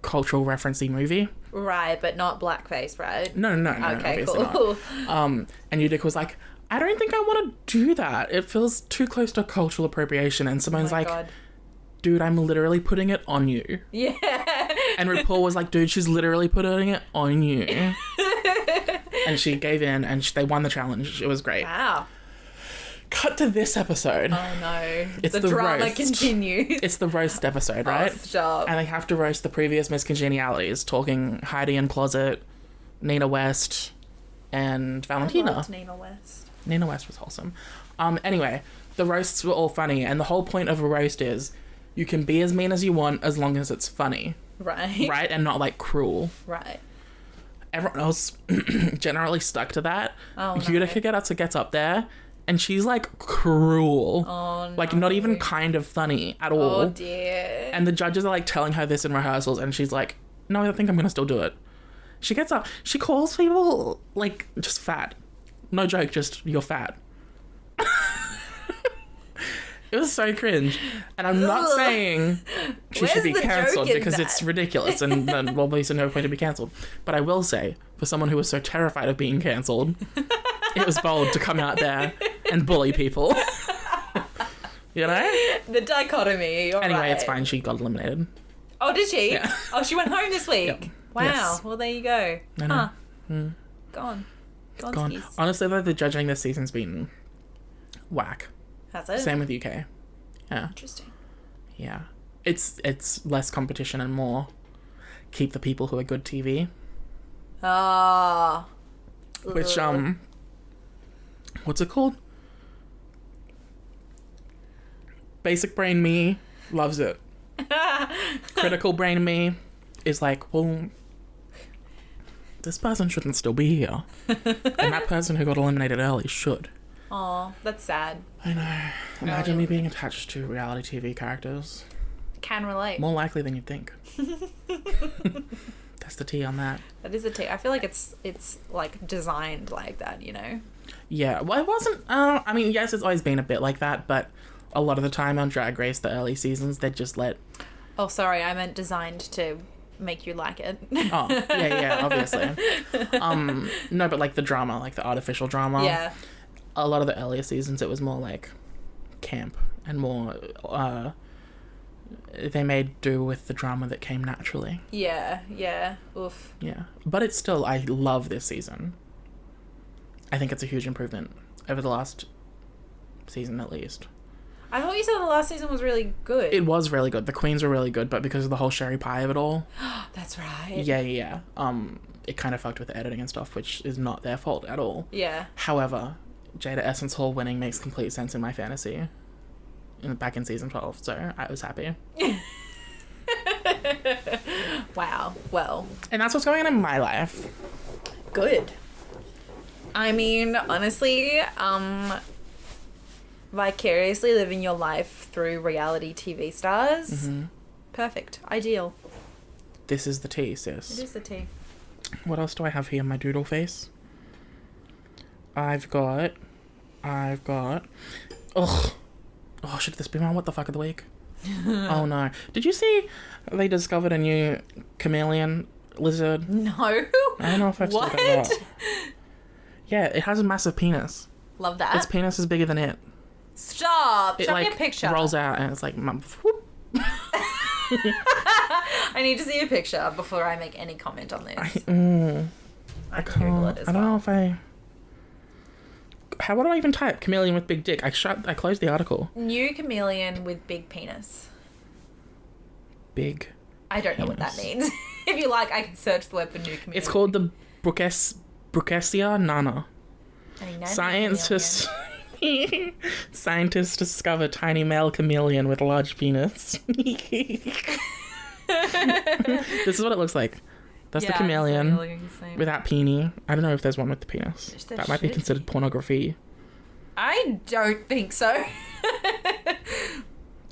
cultural referencey movie. Right, but not blackface, right? No, Okay, obviously cool. not. And Udic was like, I don't think I want to do that. It feels too close to cultural appropriation. And Simone's like, God. dude, I'm literally putting it on you. Yeah. And RuPaul was like, dude, she's literally putting it on you. And she gave in and they won the challenge. It was great. Wow. Cut to this episode. Oh no. It's the the drama roast. continues. It's the roast episode, right? Oh, stop. And they have to roast the previous miscongenialities, talking Heidi in Closet, Nina West, and Valentina. I loved Nina West. Nina West was wholesome. Anyway, the roasts were all funny, and the whole point of a roast is you can be as mean as you want as long as it's funny. Right. Right? And not, like, cruel. Right. Everyone else generally stuck to that. Oh, no. Utica gets up there, and she's, like, cruel. Oh, no. Like, not even kind of funny at all. Oh, dear. And the judges are, like, telling her this in rehearsals, and she's like, no, I think I'm going to still do it. She gets up. She calls people, like, just fat. No joke, just, you're fat. It was so cringe. And I'm not saying she should be Where's the cancelled joke in because that? it's ridiculous and obviously no point to be cancelled. But I will say, for someone who was so terrified of being cancelled, it was bold to come out there and bully people. You know? The dichotomy. You're Anyway, right. it's fine. She got eliminated. Oh, did she? Yeah. Oh, she went home this week. Yep. Wow. Yes. Well, there you go. I know. Huh. Gone. Gone. Honestly, though, the judging this season's been whack. Has it? Same with UK. Yeah. Interesting. Yeah. It's less competition and more keep the people who are good TV. Ah. Which, what's it called? Basic brain me loves it. Critical brain me is like, well, this person shouldn't still be here. And that person who got eliminated early should. Oh, that's sad. I know. Imagine me being attached to reality TV characters. Can relate. More likely than you'd think. That's the tea on that. That is a take. I feel like it's like designed like that, you know? Yeah. Well, it wasn't... I mean, yes, it's always been a bit like that, but a lot of the time on Drag Race, the early seasons, they'd just let... Oh, sorry. I meant designed to make you like it. Oh, yeah, obviously. No, but like the drama, like the artificial drama. Yeah. A lot of the earlier seasons, it was more like camp and more... they made do with the drama that came naturally. Yeah. Oof. Yeah. But it's still... I love this season. I think it's a huge improvement over the last season, at least. I thought you said the last season was really good. It was really good. The queens were really good, but because of the whole sherry pie of it all... That's right. Yeah. It kind of fucked with the editing and stuff, which is not their fault at all. Yeah. However, Jada Essence Hall winning makes complete sense in my fantasy. Back in season 12, so I was happy. Wow. Well. And that's what's going on in my life. Good. I mean, honestly, vicariously living your life through reality TV stars. Mm-hmm. Perfect. Ideal. This is the tea, sis. It is the tea. What else do I have here in my doodle face? I've got... Ugh. Oh, should this be my what the fuck of the week? Oh, no. Did you see they discovered a new chameleon lizard? No. I don't know if I've What? said that out. Yeah, it has a massive penis. Love that. Its penis is bigger than it. Stop. It Show me like a picture. rolls out and it's like... whoop. I need to see a picture before I make any comment on this. I can Google it as I don't well. know if I... What do I even type? Chameleon with big dick. I closed the article. New chameleon with big penis. Big. I don't know what that means. If you like, I can search the web for new chameleon. It's called the Brucessia nana. I know Scientists discover tiny male chameleon with large penis. This is what it looks like. That's the chameleon without peenie. I don't know if there's one with the penis. That might be considered pornography. I don't think so.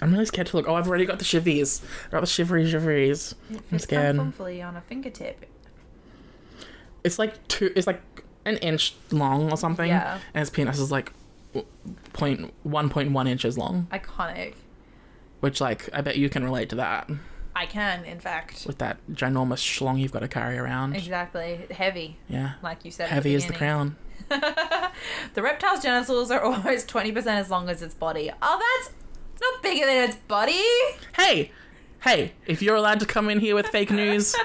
I'm really scared to look. Oh, I've already got the shivies. I got the shiveries. I'm scared. Comfortably on a fingertip. It's like an inch long or something. Yeah. And his penis is like 1.1 inches long. Iconic. Which, like, I bet you can relate to that. I can, in fact. With that ginormous schlong you've got to carry around. Exactly. Heavy. Yeah. Like you said. Heavy as the crown. The reptile's genitals are almost 20% as long as its body. Oh, that's not bigger than its body. Hey, if you're allowed to come in here with fake news,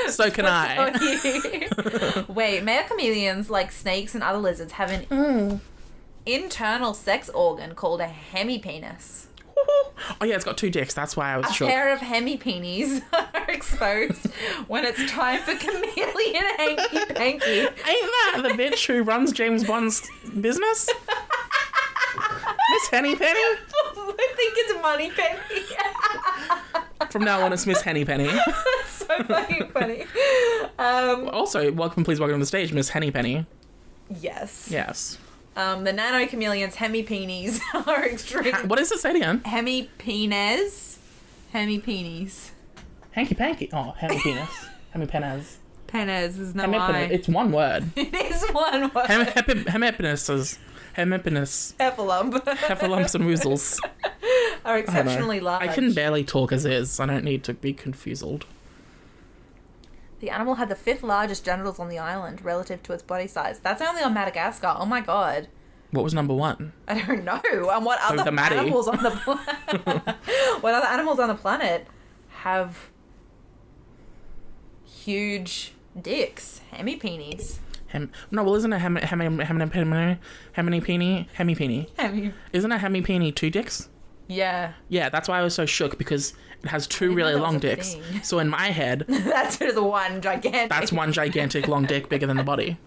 so can I. Wait, male chameleons, like snakes and other lizards, have an internal sex organ called a hemipenis. Oh yeah, it's got 2 dicks. That's why I was shook. A pair of hemipenis are exposed when it's time for chameleon hanky-panky. Ain't that the bitch who runs James Bond's business? Miss Hennypenny? I think it's Moneypenny. From now on, it's Miss Hennypenny. That's so fucking funny. Also, welcome to the stage, Miss Hennypenny. Yes. Yes. The nano chameleons, hemipenis, are extreme. What does it say again? Hemipenes. Hemipenis. Hanky panky. Oh, hemipenis. Hemipenes. Penes is no I. It's one word. It is one word. Hemipenis. Heffalumps and woozles. Are exceptionally large. I can barely talk as is. I don't need to be confused. The animal had the 5th largest genitals on the island relative to its body size. That's only on Madagascar. Oh my god. What was number 1? I don't know. And what other the Maddie. animals on the what other animals on the planet have huge dicks? Hemipenis. Isn't a hemipeeny? Isn't a hemipeeny 2 dicks? Yeah. Yeah, that's why I was so shook, because it has 2 really long dicks. Thing. So in my head, that's just one gigantic. That's one gigantic long dick bigger than the body.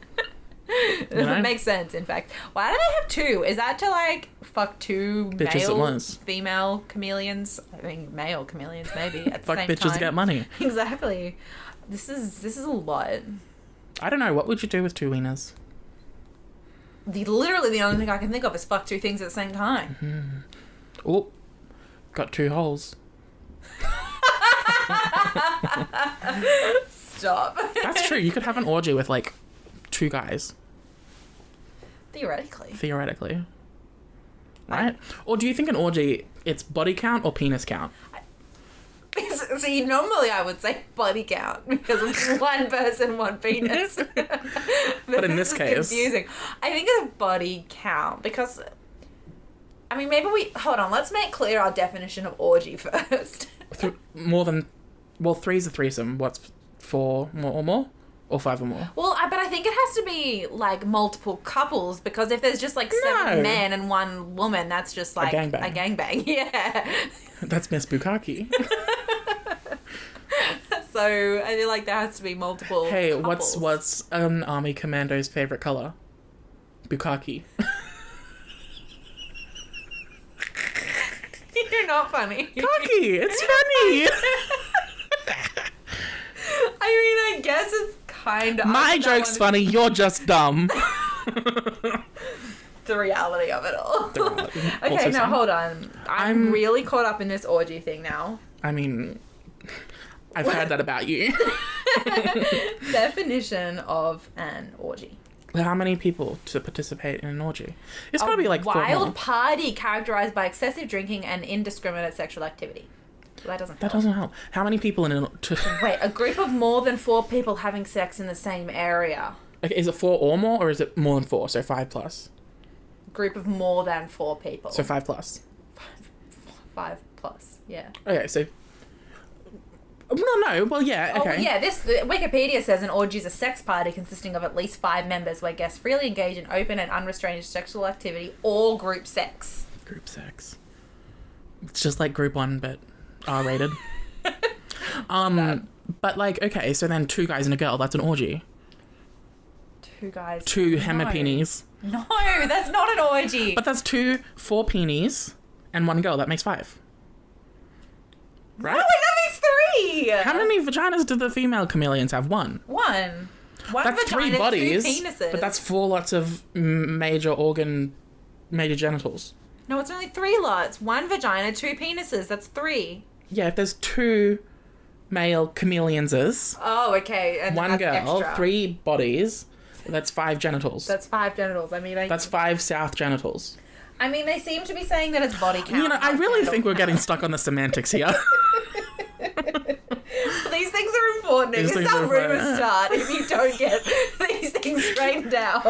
It doesn't make sense, in fact. Why do they have 2? Is that to, like, fuck 2 bitches male, female chameleons? I think male chameleons, maybe, at the fuck same bitches time. to get money. Exactly. This is a lot. I don't know. What would you do with 2 wieners? Literally the only thing I can think of is fuck 2 things at the same time. Mm-hmm. Oh, got 2 holes. Stop. That's true. You could have an orgy with, like, 2 guys. Theoretically. Right? Or do you think an orgy, it's body count or penis count? See, normally I would say body count because it's 1 person, 1 penis. but in this case, confusing. I think it's body count because, I mean, maybe hold on. Let's make clear our definition of orgy first. More than, well, 3's a threesome. What's 4 more or more? Or 5 or more? Well, but I think it has to be, like, multiple couples, because if there's just, like, 7 men and 1 woman, that's just, like, a gangbang. Yeah. That's Miss Bukkake. So, I feel like there has to be multiple couples. What's an army commando's favourite colour? Bukkake. You're not funny. Cocky! It's funny! I mean, I guess it's kind of... My joke's funny, you're just dumb. The reality of it all. Okay, now hold on. I'm really caught up in this orgy thing now. I mean, I've heard that about you. Definition of an orgy. How many people to participate in an orgy? It's probably like 4 more. Wild party characterized by excessive drinking and indiscriminate sexual activity. Well, that doesn't help. That doesn't help. How many people in an... Wait, a group of more than 4 people having sex in the same area. Okay, is it 4 or more, or is it more than 4? So 5 plus. Group of more than 4 people. So 5 plus. 5 plus, yeah. Okay, so... No. Well, yeah, okay. Oh, well, yeah, Wikipedia says an orgy is a sex party consisting of at least 5 members where guests freely engage in open and unrestrained sexual activity or group sex. Group sex. It's just like group 1, but R-rated. But, like, okay, so then 2 guys and a girl, that's an orgy. 2 guys. 2 hemipenis. No, that's not an orgy. But that's 2 4-penis and 1 girl. That makes 5. Right? No, that makes 3. How many vaginas do the female chameleons have? 1. 1. That's vagina, 3 bodies. 2 penises. But that's 4 lots of major genitals. No, it's only 3 lots. 1 vagina, 2 penises. That's 3. Yeah, if there's 2 male chameleonses. Oh, okay. And 1 girl, extra. 3 bodies. That's 5 genitals. That's 5 genitals. I mean, that's 5 south genitals. I mean, they seem to be saying that it's body count. You know, I really think we're getting stuck on the semantics here. important. These It's things how are rumors important. start if you don't get these things straightened out.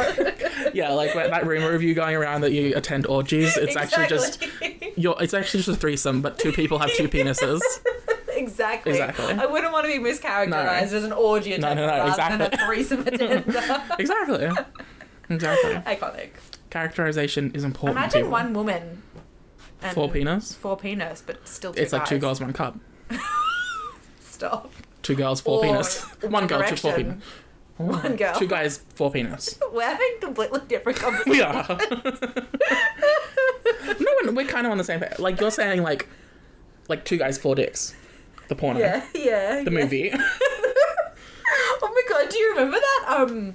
Yeah, like that rumor of you going around that you attend orgies, it's actually just it's actually just a threesome, but two people have two penises. Exactly. I wouldn't want to be mischaracterized as an orgy attender rather than a threesome attender. Exactly. Iconic. Characterization is important. Imagine people. one woman and Four penis, but still two it's like guys. 2 girls, 1 cup. Stop. 2 girls, 4 penis. 1 girl, 4 penis. One girl. 2 guys, 4 penis. We're having completely different conversations. We are. No, we're kind of on the same page. Like, you're saying, like 2 guys, 4 dicks. The porno. Yeah. The movie. Oh my god, do you remember that?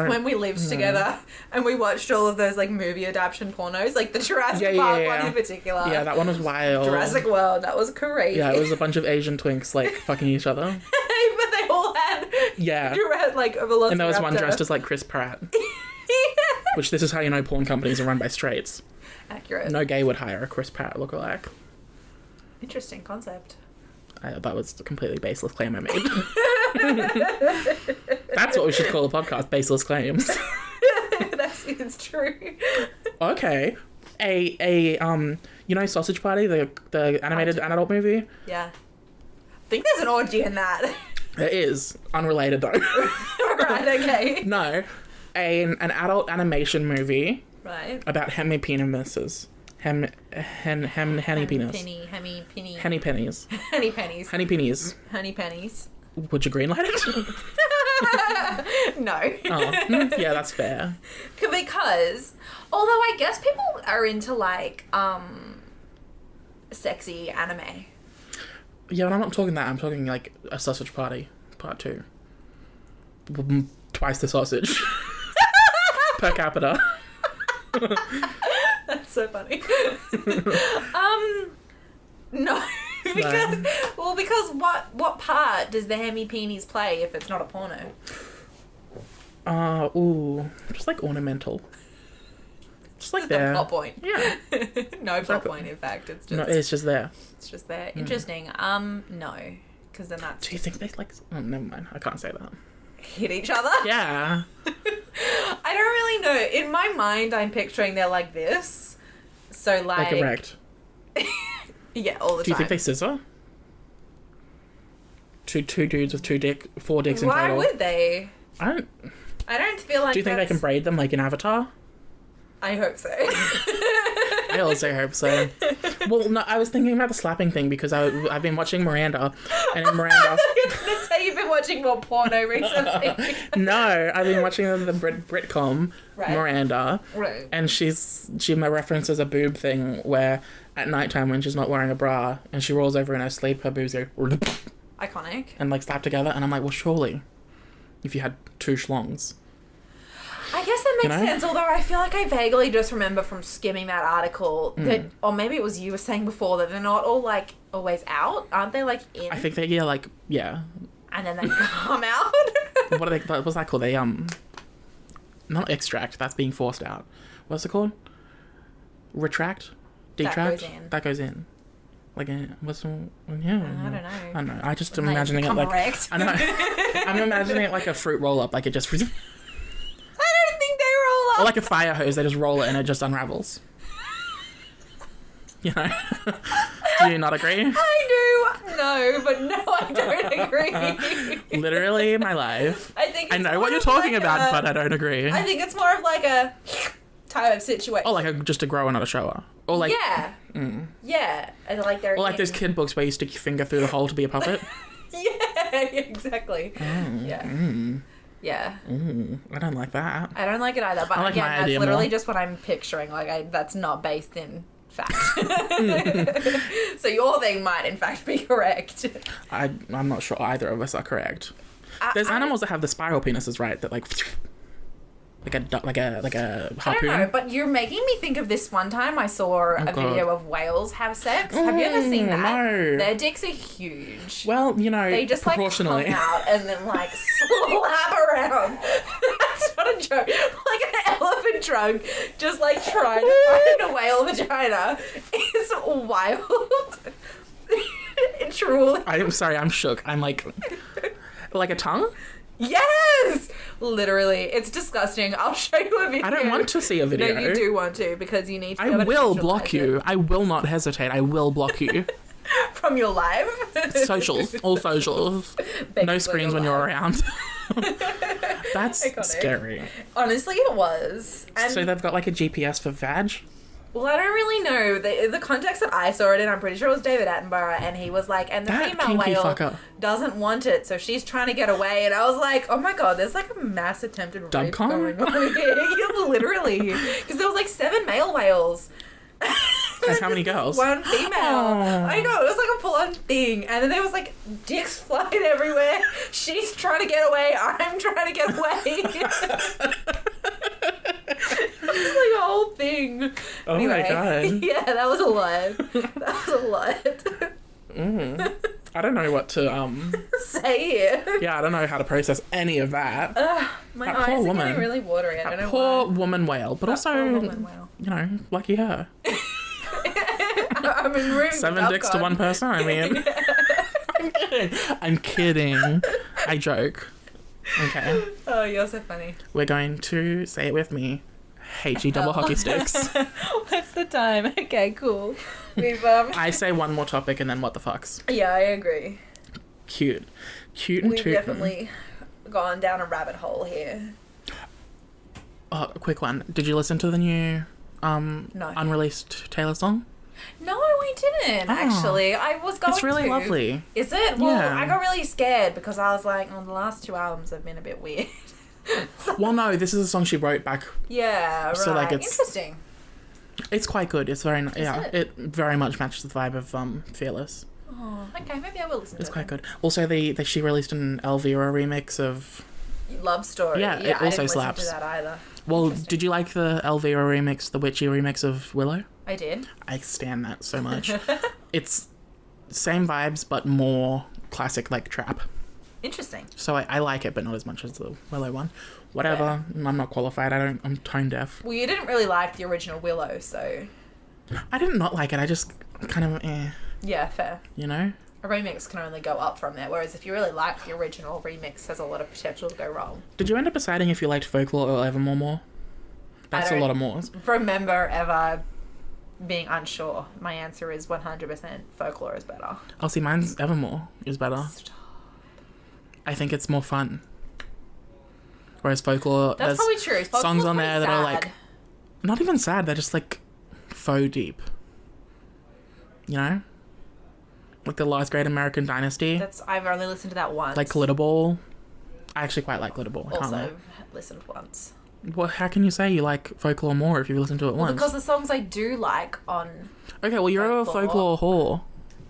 When we lived together and we watched all of those like movie adaptation pornos, like the Jurassic Park one in particular. Yeah, that one was wild. Jurassic World, that was crazy. Yeah, it was a bunch of Asian twinks like fucking each other. But they all had like a velociraptor. And there was one dressed as like Chris Pratt. Which this is how you know porn companies are run by straights. Accurate. No gay would hire a Chris Pratt lookalike. Interesting concept. That was a completely baseless claim I made. That's what we should call the podcast, baseless claims. It's true. Okay. You know Sausage Party, the animated adult movie? Yeah. I think there's an orgy in that. There is. Unrelated though. Right, okay. No. An adult animation movie. Right. About henny penises. Henny penis. Henny pennies. Honey pennies. Honey pennies. Honey pennies. Would you greenlight it? No. Oh, yeah, that's fair. Because, although I guess people are into like, sexy anime. Yeah, but I'm not talking that. I'm talking like a Sausage Party, part 2. Twice the sausage. Per capita. That's so funny. No. because what part does the hemi penis play if it's not a porno? Just like ornamental. Just like Just there. the plot point. Yeah. No plot point, in fact. It's just No, it's just there. It's just there. Interesting. No. Because then that's... Do you think they like... Oh, never mind. I can't say that. Hit each other? Yeah. I don't really know. In my mind, I'm picturing they're like this. So like... Like erect. Yeah, all the time. Do you think they scissor? Two dudes with 4 dicks in Why total. would they? I don't feel like Do you think they can braid them like in Avatar? I hope so. I also hope so. Well, no, I was thinking about the slapping thing because I've been watching Miranda, and in Miranda... I thought you were going to say you've been watching more porno recently. No, I've been watching the Britcom, Right. Miranda, Right. and she references a boob thing where at nighttime when she's not wearing a bra and she rolls over in her sleep, her boobs go... Iconic. And like slap together, and I'm like, well, surely, if you had 2 schlongs... I guess that makes sense, although I feel like I vaguely just remember from skimming that article that, or maybe it was you were saying before, that they're not all, like, always out. Aren't they, like, in? I think they, yeah. And then they come out? What's that called? They, not extract, that's being forced out. What's it called? Retract? Detract? That goes in. Like, what's, yeah. I don't know. I don't know. I just am Like, imagining it become like... erect. I know. I'm imagining it like a fruit roll-up, like it just... I don't think they roll up. Or like a fire hose, they just roll it and it just unravels. You know? Do you not agree? I do. No, but no, I don't agree. Literally my life. I know what you're talking about, but I don't agree. I think it's more of like a type of situation. Or like just a grower, not a shower. Or like... Yeah. Yeah. And like they're... Or like those kid books where you stick your finger through the hole to be a puppet. Yeah, exactly. Yeah. Yeah. I don't like that. I don't like it either, but I like again, my that's idea literally more. just what I'm picturing. Like, that's not based in fact. So your thing might, in fact, be correct. I'm not sure either of us are correct. There's animals that have the spiral penises, right? That like a harpoon. I don't know, but you're making me think of this one time I saw a video of whales have sex. Have you ever seen that? No. Their dicks are huge. Well, you know, They just like come proportionally. out and then like slap around. That's not a joke. Like an elephant trunk just like trying to find a whale vagina. It's wild. Truly. I'm sorry, I'm shook. I'm like, Like a tongue? Yes! Literally. It's disgusting. I'll show you a video. I don't want to see a video. No, you do want to, because you need to be I able to will visualize block you. it. I will not hesitate. I will block you. From your live? Socials. All socials. No screens when you're around. That's Iconic. scary. Honestly, it was. And So they've got like a GPS for vag? well, I don't really know. The context that I saw it in, I'm pretty sure it was David Attenborough, and he was like, and the That female kinky whale fucker. doesn't want it, so she's trying to get away. And I was like, oh my god, there's like a mass attempted rape Dubcon? going on here. Yeah, literally. Because there was like 7 male whales. And how many girls? 1 female. Oh. I know, it was like a full-on thing. And then there was like dicks flying everywhere. She's trying to get away. I'm trying to get away. It was like a whole thing. Oh my God. Yeah, that was a lot. That was a lot. I don't know what to, Say it. yeah, I don't know how to process any of that. My That eyes poor are woman. getting really watery. I don't That know poor why. woman whale, but That also, poor woman whale. you know, lucky her. I'm in room 7 dicks to 1 person, I mean. I'm kidding. I'm kidding. I joke. Okay. Oh, you're so funny. We're going to say it with me. HE double hockey sticks. What's the time? Okay, cool. We've I say one more topic and then what the fucks. Yeah, I agree. Cute. Cute and We've tootin'. definitely gone down a rabbit hole here. Oh, a quick one. Did you listen to the new No. unreleased Taylor song? No, we didn't, actually. I was going to. It's really lovely. Is it? Well, Yeah. I got really scared because I was like, oh, the last 2 albums have been a bit weird. Well, no, this is a song she wrote back. Yeah, right. So, like, it's- Interesting. It's quite good. It's very yeah. it? It very much matches the vibe of Fearless. Oh, okay, maybe I will listen It's to quite it. good. Also, she released an Elvira remix of. Love Story. Yeah, it I also didn't slaps. listen to that either. Well, Interesting. did you like the Elvira remix, the witchy remix of Willow? I did. I stand that so much. It's same vibes, but more classic, like, trap. Interesting. So I like it, but not as much as the Willow one. Whatever. I'm not qualified. I'm tone deaf. Well, you didn't really like the original Willow, so I did not like it. I just kind of, yeah, fair. you know? A remix can only go up from there, whereas if you really like the original, remix has a lot of potential to go wrong. Did you end up deciding if you liked Folklore or Evermore more? That's a don't- lot of mores. Remember ever being unsure. My answer is 100% Folklore is better. Oh, see, mine's Evermore is better. Stop. I think it's more fun. Whereas Folklore, That's there's probably true. Folklore's songs on pretty there that are sad. like, not even sad, they're just like faux deep. You know? Like the Last Great American Dynasty. I've only listened to that once. Like Glitter Ball. I actually quite like Glitter Ball. I can't lie. Also listened once. Well, how can you say you like Folklore more if you listen to it Well, once? because the songs I do like on Okay, well, you're Folklore. a folklore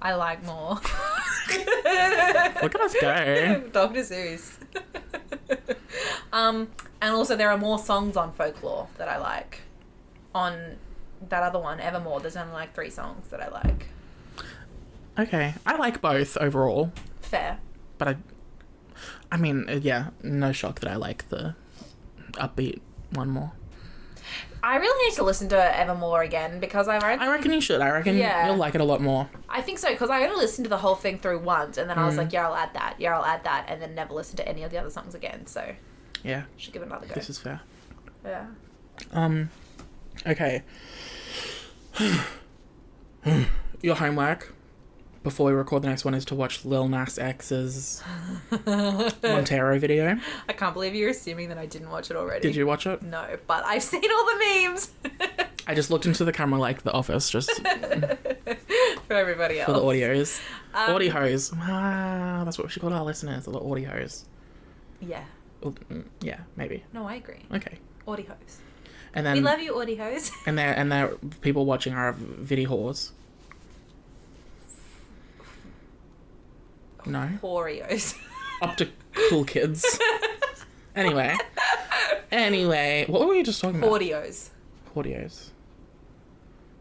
I like more. whore. Look at us go. Dr. Seuss. And also there are more songs on Folklore that I like. On that other one, Evermore, there's only like 3 songs that I like. Okay, I like both overall, Fair. but I mean, yeah, no shock that I like the upbeat one more. I really need to listen to Evermore again because I reckon you should. I reckon Yeah. you'll like it a lot more. I think so, because I only listened to the whole thing through once, and then I was like, yeah, I'll add that, and then never listened to any of the other songs again, so Yeah, should give it another go. this is fair. Yeah. Okay. Your homework before we record the next one is to watch Lil Nas X's Montero video. I can't believe you're assuming that I didn't watch it already. Did you watch it? No, but I've seen all the memes I just looked into the camera like The Office, just for everybody else. for the audios. Audios. Ah, that's what we should call our listeners, the audios. Yeah. Well, yeah, maybe. No, I agree. Okay. Audios. And then We love you, audios. and they're people watching our video whores. No. Oreos. Up to cool kids. Anyway, what were we just talking about? Audios. Audios.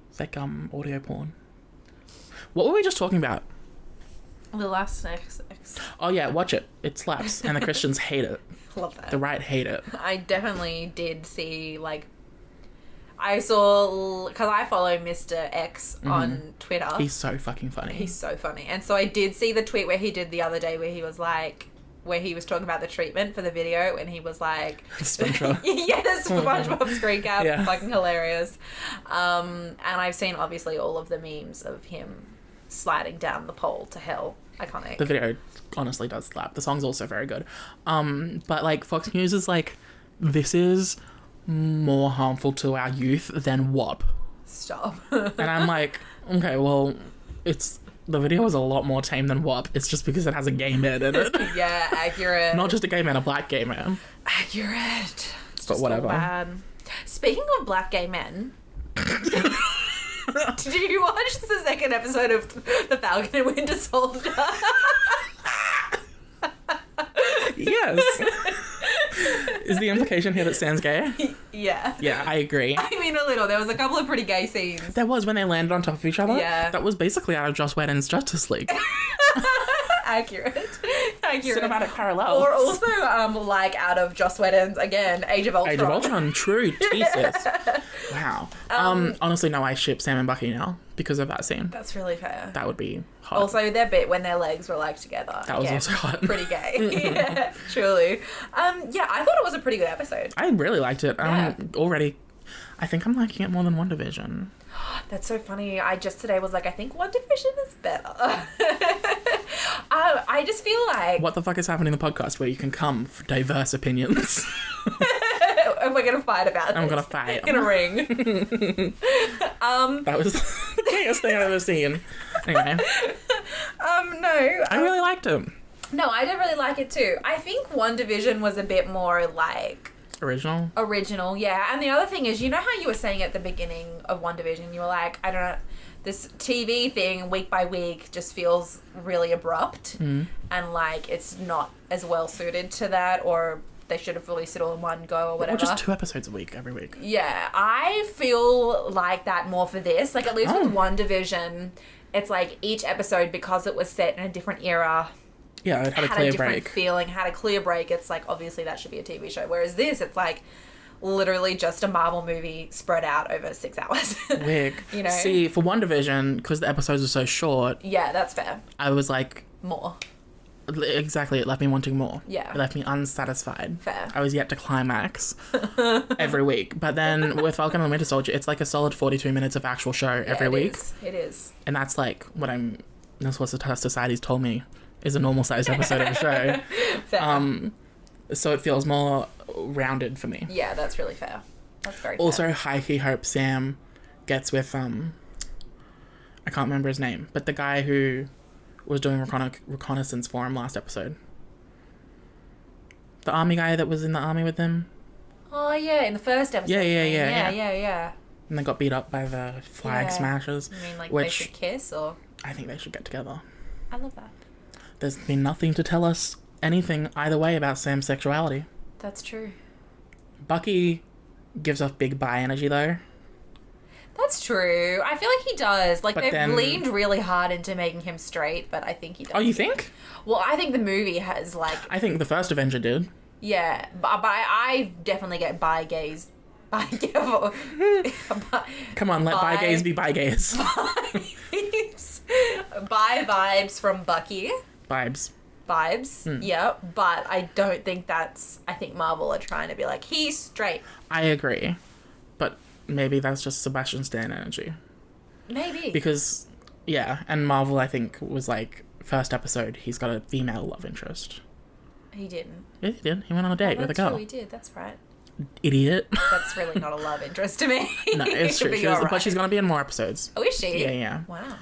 It's like audio porn. What were we just talking about? The last X. Oh yeah, watch it. It slaps, and the Christians hate it. Love that. The right hate it. I definitely did see, like, I saw, because I follow Mr. X on Twitter. He's so fucking funny. He's so funny. And so I did see the tweet where he did the other day where he was like, where he was talking about the treatment for the video, and he was like, SpongeBob. yeah, the SpongeBob screen cap, Yeah. fucking hilarious. And I've seen obviously all of the memes of him sliding down the pole to hell. Iconic. The video honestly does slap. The song's also very good. But like Fox News is like, this is more harmful to our youth than WAP. Stop. And I'm like, okay, well, the video is a lot more tame than WAP. It's just because it has a gay man in it. Yeah, accurate. Not just a gay man, a black gay man. Accurate. It's But just whatever. all bad. Speaking of black gay men, did you watch the second episode of The Falcon and Winter Soldier? Yes. Is the implication here that Sam's gay? Yeah. Yeah, I agree. I mean, a little. There was a couple of pretty gay scenes. There was when they landed on top of each other. Yeah. That was basically out of Joss Whedon's Justice League. Accurate. Cinematic parallels. Or also, like, out of Joss Whedon's, again, Age of Ultron. Age of Ultron, true. Jesus. Wow. Honestly, no, I ship Sam and Bucky now because of that scene. That's really fair. That would be hot. Also, their bit when their legs were, like, together. That was Again, also hot. Pretty gay. Yeah, truly. Yeah, I thought it was a pretty good episode. I really liked it. Yeah. Already, I think I'm liking it more than WandaVision. That's so funny. I just today was like, I think One Division is better. I just feel like... What the fuck is happening in the podcast where you can come for diverse opinions? And we're going to fight about I'm this. gonna fight. In a ring. That was the gayest thing I've ever seen. Anyway, No. I really liked it. No, I did really like it too. I think One Division was a bit more like... Original, yeah. And the other thing is, you know how you were saying at the beginning of One Division, you were like, I don't know, this TV thing week by week just feels really abrupt, and like it's not as well suited to that, or they should have released it all in one go or whatever. Or just 2 episodes a week every week. Yeah, I feel like that more for this. Like, at least with One Division, it's like each episode, because it was set in a different era, Yeah, it had a had clear a different break. feeling, had a clear break. It's like, obviously that should be a TV show. Whereas this, it's like literally just a Marvel movie spread out over 6 hours. Wig. You know? See, for WandaVision, because the episodes are so short, Yeah, that's fair. I was like, More. exactly, it left me wanting more. Yeah. It left me unsatisfied. Fair. I was yet to climax every week. But then with Falcon and the Winter Soldier, it's like a solid 42 minutes of actual show every it week. is. It is. And that's like that's what Society's told me is a normal sized episode of a show. Fair. So it feels more rounded for me. Yeah, that's really fair. That's very fair. Also, high key hope Sam gets with I can't remember his name, but the guy who was doing reconnaissance for him last episode. The army guy that was in the army with him. Oh, yeah, in the first episode. Yeah. And they got beat up by the flag Yeah. smashers. You mean like they which should kiss, or? I think they should get together. I love that. There's been nothing to tell us anything either way about Sam's sexuality. That's true. Bucky gives off big bi energy though. That's true. I feel like he does. Like, But they've then- leaned really hard into making him straight, but I think he does. Oh, you think? Well, I think the movie has, like... I think the first Avenger did. Yeah, but I definitely get bi gays. Bi Come on, let bi Bi. gays be bi gays. vibes. Bi vibes from Bucky. Vibes. Vibes, yeah, but I don't think that's... I think Marvel are trying to be like, he's straight. I agree. But maybe that's just Sebastian Stan energy. Maybe. Because, yeah, and Marvel, I think, was like, first episode, he's got a female love interest. He didn't. Yeah, he did. He went on a date with a That's girl. true, he did. That's right. Idiot. That's really not a love interest to me. No, it's true. But you're right. But she's going to be in more episodes. Oh, is she? Yeah. Wow.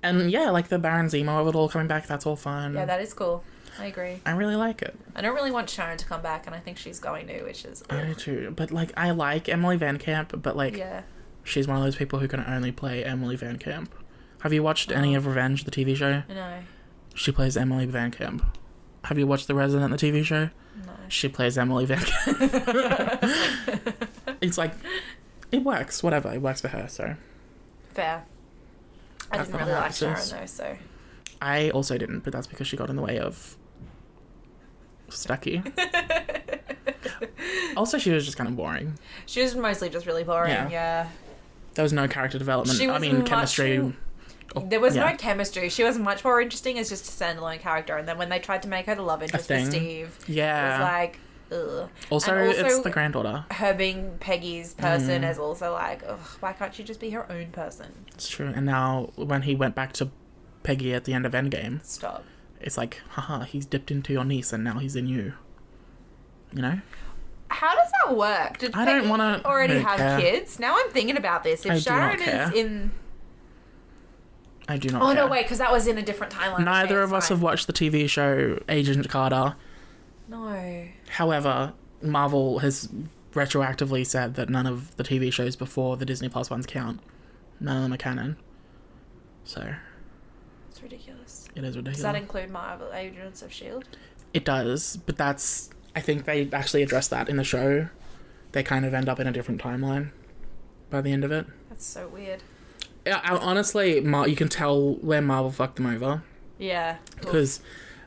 And yeah, like the Baron Zemo of it all coming back, that's all fun. Yeah, that is cool. I agree. I really like it. I don't really want Sharon to come back, and I think she's going to, which is... I do too. But like, I like Emily Van Camp, but like, Yeah. she's one of those people who can only play Emily Van Camp. Have you watched any of Revenge, the TV show? No. She plays Emily Van Camp. Have you watched The Resident, the TV show? No. She plays Emily Van Camp. It's like, it works, whatever. It works for her, so. Fair. I That's didn't not really how like this Sharon, is. though, so... I also didn't, but that's because she got in the way of Stucky. Also, she was just kind of boring. She was mostly just really boring, Yeah. yeah. There was no character development. She I was mean, much chemistry, in- There was yeah. no chemistry. She was much more interesting as just a standalone character. And then when they tried to make her the love interest for Steve, yeah, it was like, ugh. Also, it's the granddaughter. Her being Peggy's person is also like, ugh, why can't she just be her own person? It's true. And now when he went back to Peggy at the end of Endgame, Stop. It's like, haha, he's dipped into your niece and now he's in you. You know? How does that work? Did I Peggy don't want to already have kids? Now I'm thinking about this. If Sharon is in... I do not Oh, care. no, wait, because that was in a different timeline. Neither of us have watched the TV show Agent Carter. No. However, Marvel has retroactively said that none of the TV shows before the Disney Plus ones count. None of them are canon. So... It's ridiculous. It is ridiculous. Does that include Marvel Agents of S.H.I.E.L.D.? It does, but that's... I think they actually address that in the show. They kind of end up in a different timeline by the end of it. That's so weird. Honestly, you can tell where Marvel fucked them over. Yeah. Because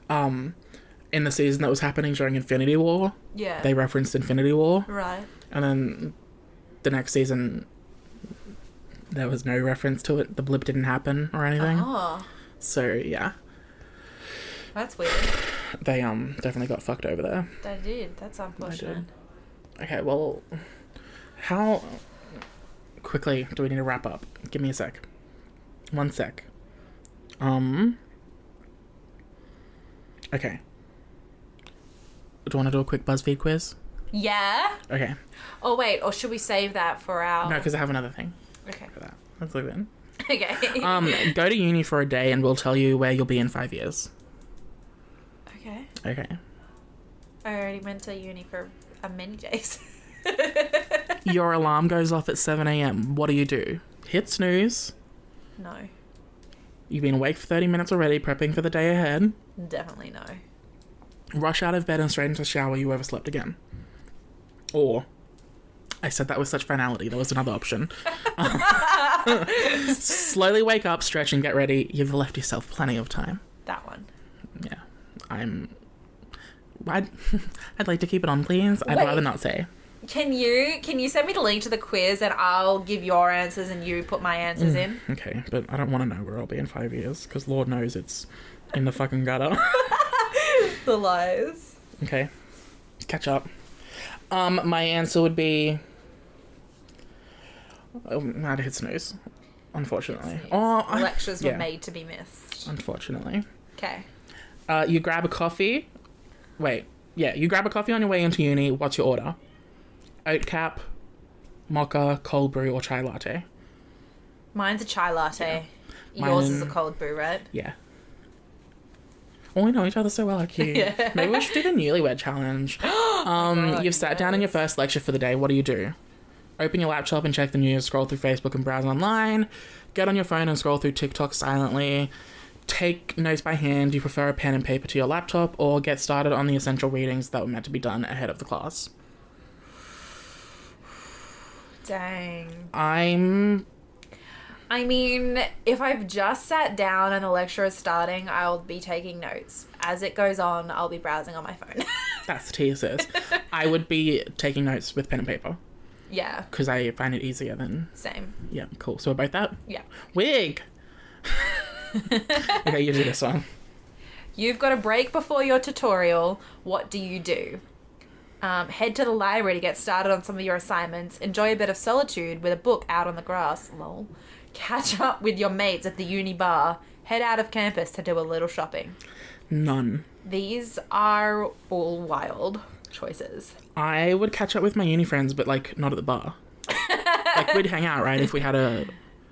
in the season that was happening during Infinity War, yeah, they referenced Infinity War. Right. And then the next season, there was no reference to it. The blip didn't happen or anything. Oh. So, yeah. That's weird. They definitely got fucked over there. They did. That's unfortunate. Okay, well, how quickly do we need to wrap up? Give me a sec. 1 sec. Okay. Do you want to do a quick BuzzFeed quiz? Yeah? Okay. Oh, wait. Or should we save that for our... No, because I have another thing Okay. for that. Let's leave it in. Okay. Go to uni for a day and we'll tell you where you'll be in 5 years. Okay. Okay. I already went to uni for many days. Your alarm goes off at 7 a.m. What do? Hit snooze. No. You've been awake for 30 minutes already, prepping for the day ahead. Definitely no. Rush out of bed and straight into the shower, you overslept again. Or, I said that with such finality, there was another option. Slowly wake up, stretch and get ready. You've left yourself plenty of time. That one. Yeah. I'd like to keep it on, please. I'd rather not say. Can you send me the link to the quiz and I'll give your answers and you put my answers in? Okay, but I don't want to know where I'll be in 5 years, because Lord knows it's in the fucking gutter. The lies. Okay. Catch up. My answer would be... I'd hit snooze, unfortunately. Lectures were made to be missed. Unfortunately. Okay. You grab a coffee. Wait. Yeah, you grab a coffee on your way into uni. What's your order? Oat cap, mocha, cold brew, or chai latte? Mine's a chai latte. Yeah. Yours is a cold brew, right? Yeah. Oh, we know each other so well, like you. Yeah. Maybe we should do the newlywed challenge. You've sat down in your first lecture for the day. What do? Open your laptop and check the news, scroll through Facebook and browse online, get on your phone and scroll through TikTok silently, take notes by hand. Do you prefer a pen and paper to your laptop, or get started on the essential readings that were meant to be done ahead of the class? Dang. I mean, if I've just sat down and the lecture is starting, I'll be taking notes. As it goes on, I'll be browsing on my phone. That's the tea, sis. I would be taking notes with pen and paper. Yeah. Because I find it easier than... Same. Yeah, cool. So we're both that? Yeah. Wig! Okay, you do this one. You've got a break before your tutorial. What do? Head to the library to get started on some of your assignments. Enjoy a bit of solitude with a book out on the grass. Lol. Catch up with your mates at the uni bar. Head out of campus to do a little shopping. None. These are all wild choices. I would catch up with my uni friends, but, like, not at the bar. Like, we'd hang out, right, if we had a...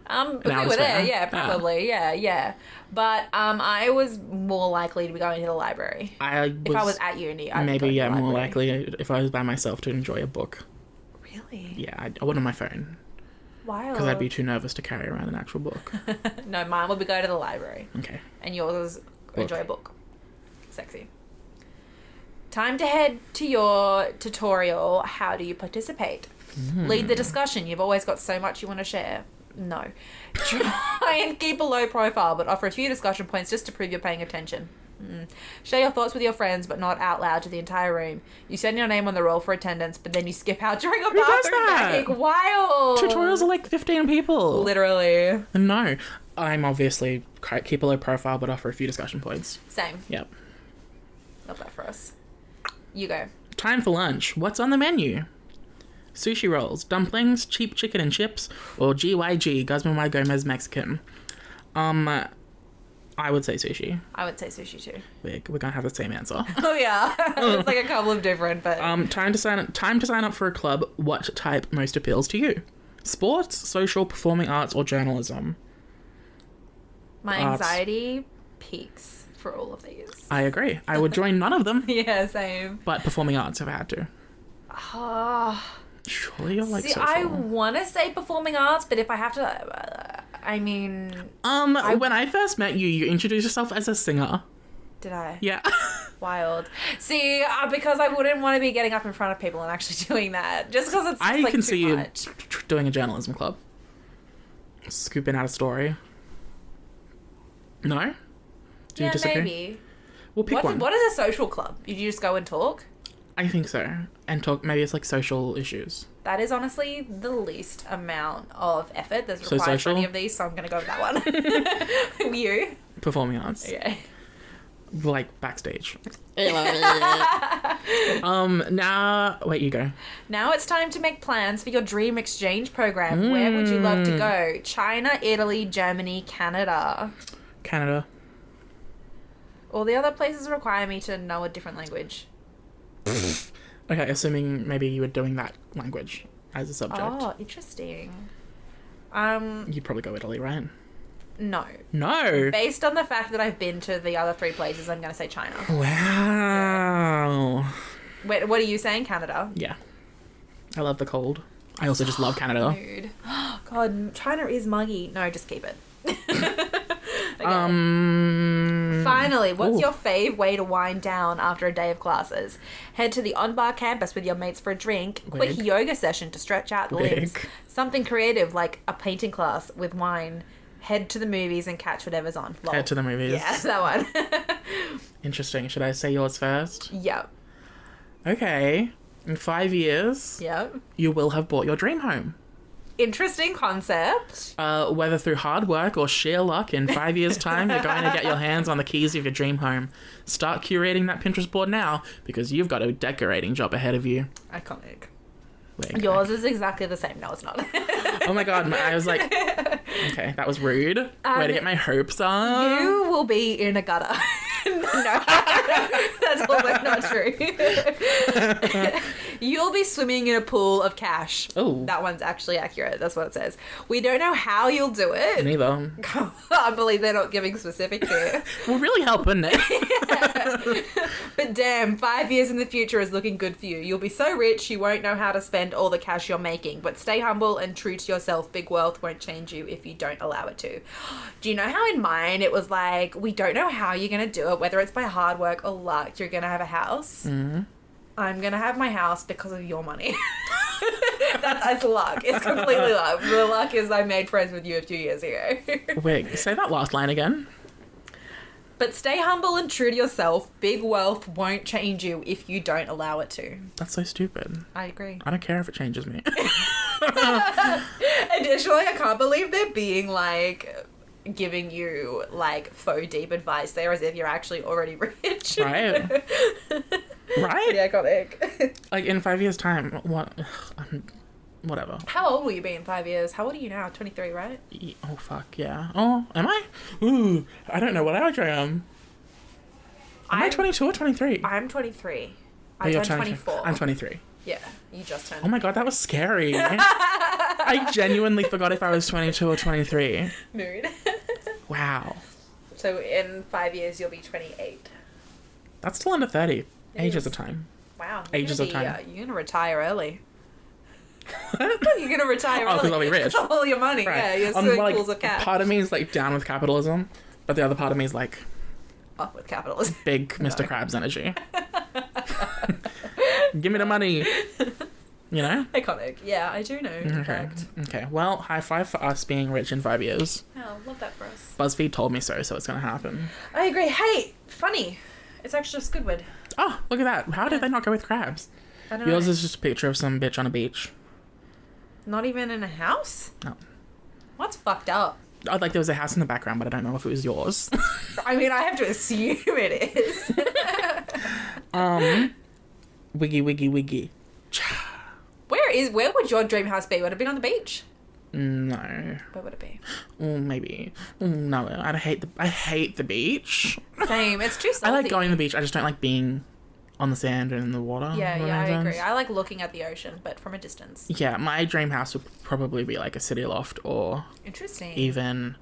If we were there, yeah, probably, yeah. But I was more likely to be going to the library. If I was at uni, I'd maybe, go to the library. more likely if I was by myself to enjoy a book. Really? Yeah, I wouldn't on my phone. Wild. Because I'd be too nervous to carry around an actual book. No, mine would be go to the library. Okay. And yours is enjoy a book. Sexy. Time to head to your tutorial. How do you participate? Lead the discussion. You've always got so much you want to share. No. Try and keep a low profile, but offer a few discussion points just to prove you're paying attention. Share your thoughts with your friends, but not out loud to the entire room. You send your name on the roll for attendance, but then you skip out during a bathroom break. Wild. Tutorials are like 15 people. Literally. No. I'm obviously keep a low profile, but offer a few discussion points. Same. Yep. Love that for us. You go. Time for lunch. What's on the menu? Sushi rolls, dumplings, cheap chicken and chips, or GYG, Guzman Y Gomez Mexican. I would say sushi. I would say sushi too. We're gonna have the same answer. Oh yeah, it's like a couple of different, but Time to sign up for a club. What type most appeals to you? Sports, social, performing arts, or journalism? my arts. anxiety peaks for all of these. I agree. I would join none of them, Yeah, same. but performing arts if I had to. Surely you're like See, social. I want to say performing arts, but if I have to, I mean, When I first met you, you introduced yourself as a singer. did I? Yeah. Wild. See, because I wouldn't want to be getting up in front of people and actually doing that, just because it's I like can too see much. you doing a journalism club. Scooping out a story. No? Do you disagree? Maybe. We'll pick one. What is a social club? You just go and talk? I think so. And talk, maybe it's like social issues. That is honestly the least amount of effort that's So required for any social? of these, so I'm going to go with that one. You? Performing arts. Okay. Like backstage. Now, wait, you go. Now it's time to make plans for your dream exchange program. Where would you love to go? China, Italy, Germany, Canada. Canada. All the other places require me to know a different language. Okay, assuming maybe you were doing that language as a subject. Oh, interesting. You'd probably go Italy, right? No. No. Based on the fact that I've been to the other 3 places, I'm going to say China. Wow. Wait, what are you saying? Canada? Yeah. I love the cold. I also just love Canada. Dude. God, China is muggy. No, just keep it. Okay. Finally, what's Ooh. your fave way to wind down after a day of classes? Head to the on-bar campus with your mates for a drink, quick Wig. yoga session to stretch out the limbs, Wig. something creative like a painting class with wine, head to the movies and catch whatever's on. Lol. Head to the movies. Yeah, that one. Interesting. Should I say yours first? Yep. Okay. In 5 years, Yep. you will have bought your dream home. Interesting concept. Whether through hard work or sheer luck, in 5 years' time, you're going to get your hands on the keys of your dream home. Start curating that Pinterest board now, because you've got a decorating job ahead of you. Iconic. Wait, Yours is exactly the same. No, it's not. oh my god, I was like, okay, that was rude. Way to get my hopes up. You will be in a gutter. No, that's also not true. You'll be swimming in a pool of cash. Oh. That one's actually accurate. That's what it says. We don't know how you'll do it. Neither. I believe they're not giving specifics here. Will really help, wouldn't it? But damn, 5 years in the future is looking good for you. You'll be so rich you won't know how to spend all the cash you're making. But stay humble and true to yourself. Big wealth won't change you if you don't allow it to. Do you know how in mine it was like, we don't know how you're going to do it, whether it's by hard work or luck, you're going to have a house. Mm-hmm. I'm going to have my house because of your money. That's luck. It's completely luck. The luck is I made friends with you a few years ago. Wait, say that last line again. But stay humble and true to yourself. Big wealth won't change you if you don't allow it to. That's so stupid. I agree. I don't care if it changes me. Additionally, I can't believe they're being like giving you like faux deep advice there as if you're actually already rich. Right? Right? Yeah, iconic. Like, in 5 years' time, what? Whatever. How old will you be in 5 years? How old are you now? 23, right? Oh, fuck, yeah. Oh, am I? Ooh, I don't know what age I am. Am I 22 or 23? I'm 23. Oh, I you're turned 23. 24. I'm 23. Yeah, you just turned. Oh my god, that was scary. I genuinely forgot if I was 22 or 23. Mood. Wow. So in 5 years, you'll be 28. That's still under 30. It Ages is. of time. Wow. Ages of time. You're going to retire early. You're going to retire Oh, early. because I'll be rich. All your money, yeah. Your swimming like, pools of cash. part of me is like down with capitalism, but the other part of me is like Up with capitalism. big Mr. Krabs energy. Give me the money. You know? Iconic. Yeah, I do know. In Okay. fact. Okay. Well, high five for us being rich in 5 years. Oh, love that for us. BuzzFeed told me so it's going to happen. I agree. Hey, funny. It's actually Squidward. Oh, look at that. How did they not go with crabs? I don't Yours know. is just a picture of some bitch on a beach. Not even in a house? No. What's fucked up? Oh, like there was a house in the background, but I don't know if it was yours. I mean, I have to assume it is. Wiggy. Where would your dream house be? Would it be on the beach? No. Where would it be? Maybe. No, I hate the beach. Same. It's too salty. I like going to the beach. I just don't like being on the sand and in the water. Yeah, I agree. I like looking at the ocean, but from a distance. Yeah, my dream house would probably be like a city loft or interesting. Even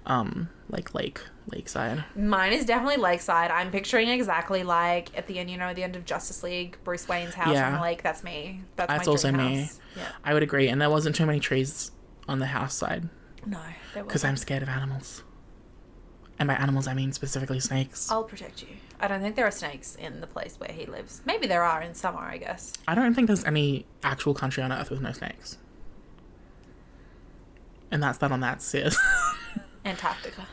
like lakeside. Mine is definitely lakeside. I'm picturing exactly like at the end, the end of Justice League, Bruce Wayne's house on the lake. That's me. That's my also dream me. house. Yeah. I would agree. And there wasn't too many trees on the house side. No, there wasn't. Because I'm scared of animals. And by animals, I mean specifically snakes. I'll protect you. I don't think there are snakes in the place where he lives. Maybe there are in summer, I guess. I don't think there's any actual country on Earth with no snakes. And that's that on that, sis. Antarctica.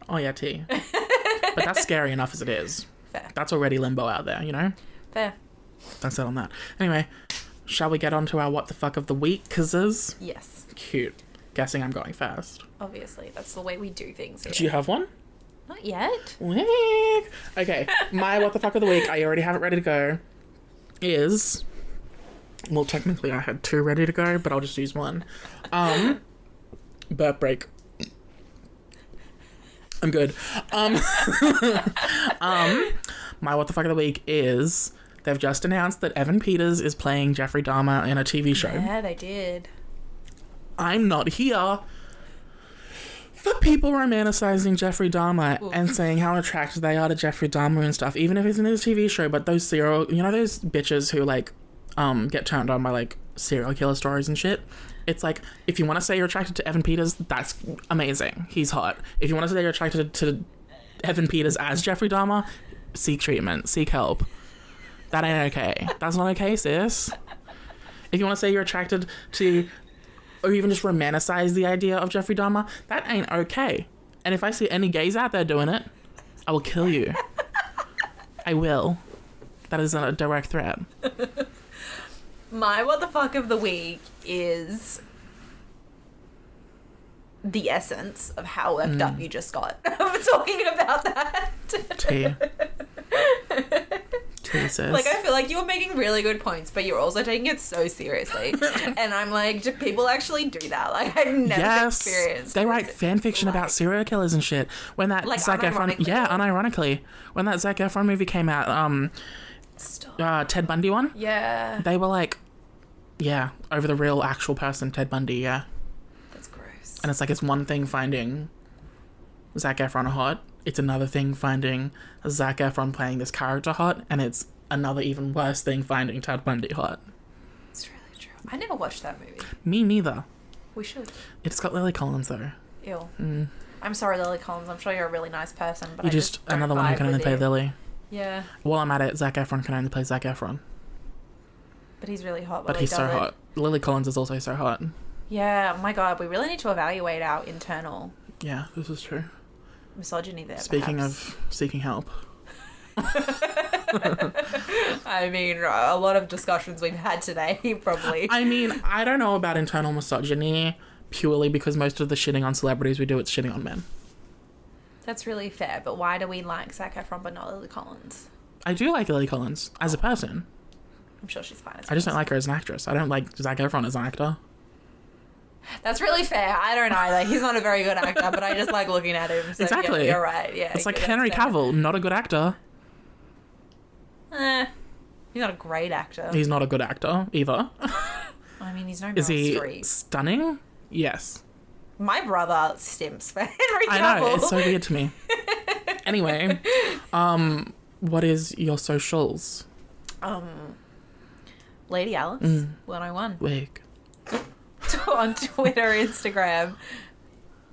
Oh, yeah, T. But that's scary enough as it is. Fair. That's already limbo out there, you know? Fair. That's that on that. Anyway, shall we get on to our what the fuck of the week? Cause yes. Cute. Guessing I'm going first. Obviously, that's the way we do things here. Do you have one? Not yet. Week. Okay, my what the fuck of the week, I already have it ready to go, is... Well, technically I had two ready to go, but I'll just use one. Burp break. I'm good. My what the fuck of the week is they've just announced that Evan Peters is playing Jeffrey Dahmer in a TV show. Yeah, they did. I'm not here for people romanticizing Jeffrey Dahmer and saying how attracted they are to Jeffrey Dahmer and stuff, even if it's in his TV show. But those those bitches who like get turned on by like serial killer stories and shit. It's like, if you want to say you're attracted to Evan Peters, that's amazing. He's hot. If you want to say you're attracted to Evan Peters as Jeffrey Dahmer, seek treatment, seek help. That ain't okay. That's not okay, sis. If you want to say you're attracted to, or even just romanticize the idea of Jeffrey Dahmer, that ain't okay. And if I see any gays out there doing it, I will kill you. I will. That is a direct threat. My what the fuck of the week is the essence of how worked up you just got. I'm talking about that. Tea, sis. Like, I feel like you were making really good points, but you're also taking it so seriously. And I'm like, do people actually do that? Like, I've never experienced. They write fan fiction about serial killers and shit. When that like, Zac Efron, unironically, when that Zac Efron movie came out, Ted Bundy one, they were like, over the real actual person, Ted Bundy, That's gross. And it's like, it's one thing finding Zac Efron hot, it's another thing finding Zac Efron playing this character hot, and it's another even worse thing finding Ted Bundy hot. It's really true. I never watched that movie. Me neither. We should. It's got Lily Collins though. Ew. I'm sorry, Lily Collins. I'm sure you're a really nice person, but you're just another one who can only play Lily. Yeah. While I'm at it, Zac Efron can only play Zac Efron. But he's really hot. But he's so hot. Lily Collins is also so hot. Yeah, oh my God, we really need to evaluate our internal... Yeah, this is true. Misogyny there, Speaking of seeking help. I mean, a lot of discussions we've had today, probably. I mean, I don't know about internal misogyny purely because most of the shitting on celebrities we do, it's shitting on men. That's really fair, but why do we like Zac Efron but not Lily Collins? I do like Lily Collins as a person. I'm sure she's fine. I just don't like her as an actress. I don't like Zac Efron as an actor. That's really fair. I don't either. He's not a very good actor, but I just like looking at him. So exactly. Yeah, you're right. Yeah. It's like Henry Cavill, not a good actor. He's not a great actor. He's not a good actor either. I mean, he's no Meryl Is he Streep. Stunning? Yes. My brother stimps for Henry Cavill. I know, it's so weird to me. Anyway, what is your socials? Lady Alice 101 Wig. on Twitter, Instagram,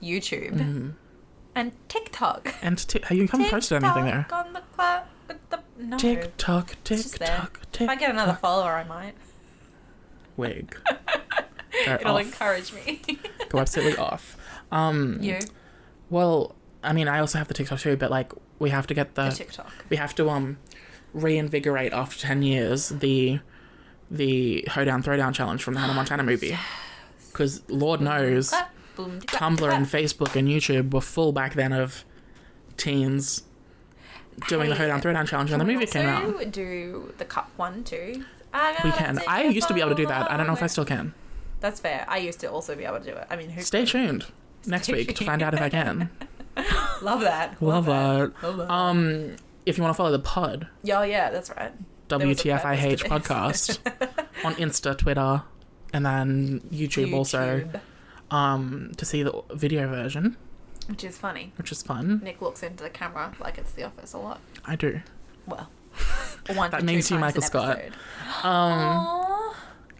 YouTube, and TikTok. And have you haven't posted anything there? On the cloud with the no. TikTok. If I get another follower, I might. Wig. It'll encourage me. Go absolutely off. You? Well, I mean, I also have the TikTok too, but like, we have to get the TikTok. We have to reinvigorate after 10 years the Hoedown Throwdown challenge from the Hannah Montana movie. Because Lord knows Boom. Tumblr and Facebook and YouTube were full back then of teens doing the Hoedown Throwdown challenge when the movie came out. Also do the cup one too. We can. I used to be able to do that. I don't know if I still can. That's fair. I used to also be able to do it. I mean, Stay tuned next week to find out if I can. Love that. Love that. Love that. If you want to follow the pod, Yeah, that's right. WTF IH podcast on Insta, Twitter, and then YouTube also. To see the video version, which is funny. Which is fun. Nick looks into the camera like it's The Office a lot. I do. Well, that makes you Michael Scott.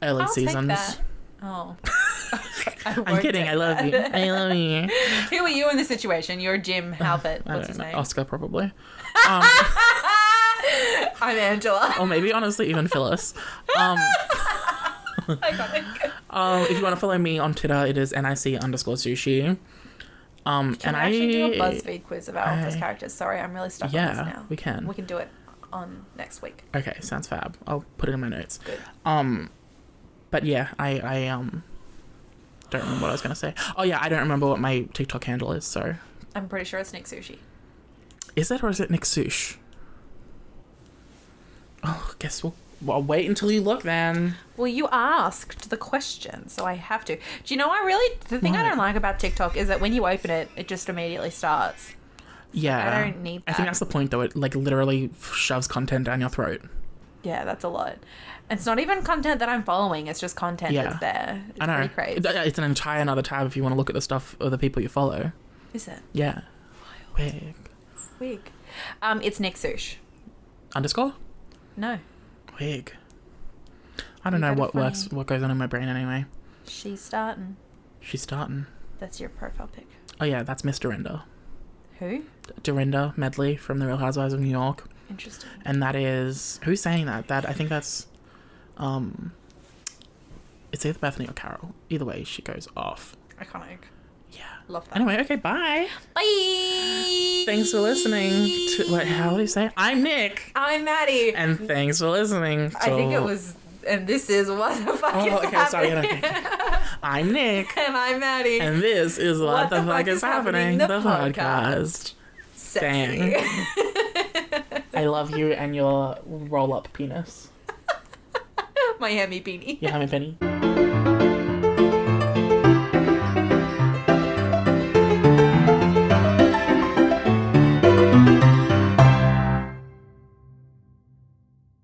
Early seasons. Take that. Oh. I'm kidding. I love you. I love you. Who are you in this situation? You're Jim Halpert. What's his name? Oscar, probably. I'm Angela. Or maybe, honestly, even Phyllis. Iconic. If you want to follow me on Twitter, it is NIC_sushi. Can I actually do a BuzzFeed quiz of our Office characters? Sorry, I'm really stuck on this now. Yeah, we can. We can do it on next week. Okay, sounds fab. I'll put it in my notes. Good. But yeah, I don't remember what I was going to say. Oh yeah, I don't remember what my TikTok handle is, so. I'm pretty sure it's Nick Sushi. Is it, or is it Nick Sush? Oh, guess I'll wait until you look then. Well, you asked the question, so I have to. Do you know the thing I don't like about TikTok is that when you open it, it just immediately starts. Yeah. I don't need that. I think that's the point, though. It like literally shoves content down your throat. Yeah, that's a lot. It's not even content that I'm following. It's just content that's there. It's I know. pretty crazy. It's an entire another tab if you want to look at the stuff of the people you follow. Is it? Yeah. Wig. It's Nick Sush. _ No. Wig. I don't know what goes on in my brain anyway. She's starting. That's your profile pic. Oh yeah, that's Miss Dorinda. Who? Dorinda Medley from The Real Housewives of New York. Interesting. And that is... Who's saying that? I think that's... It's either Bethany or Carol. Either way, she goes off. Iconic. Yeah. Love that. Anyway, okay, bye. Bye. Thanks for listening to... how do you say? I'm Nick. I'm Maddie. And thanks for listening to... I think it was... And this is What the Fuck is okay, Happening. Sorry. I'm Nick. And I'm Maddie. And this is What the Fuck is Happening, the podcast. Sexy. I love you and your roll-up penis. My Hemi beanie. Your Hemi penny.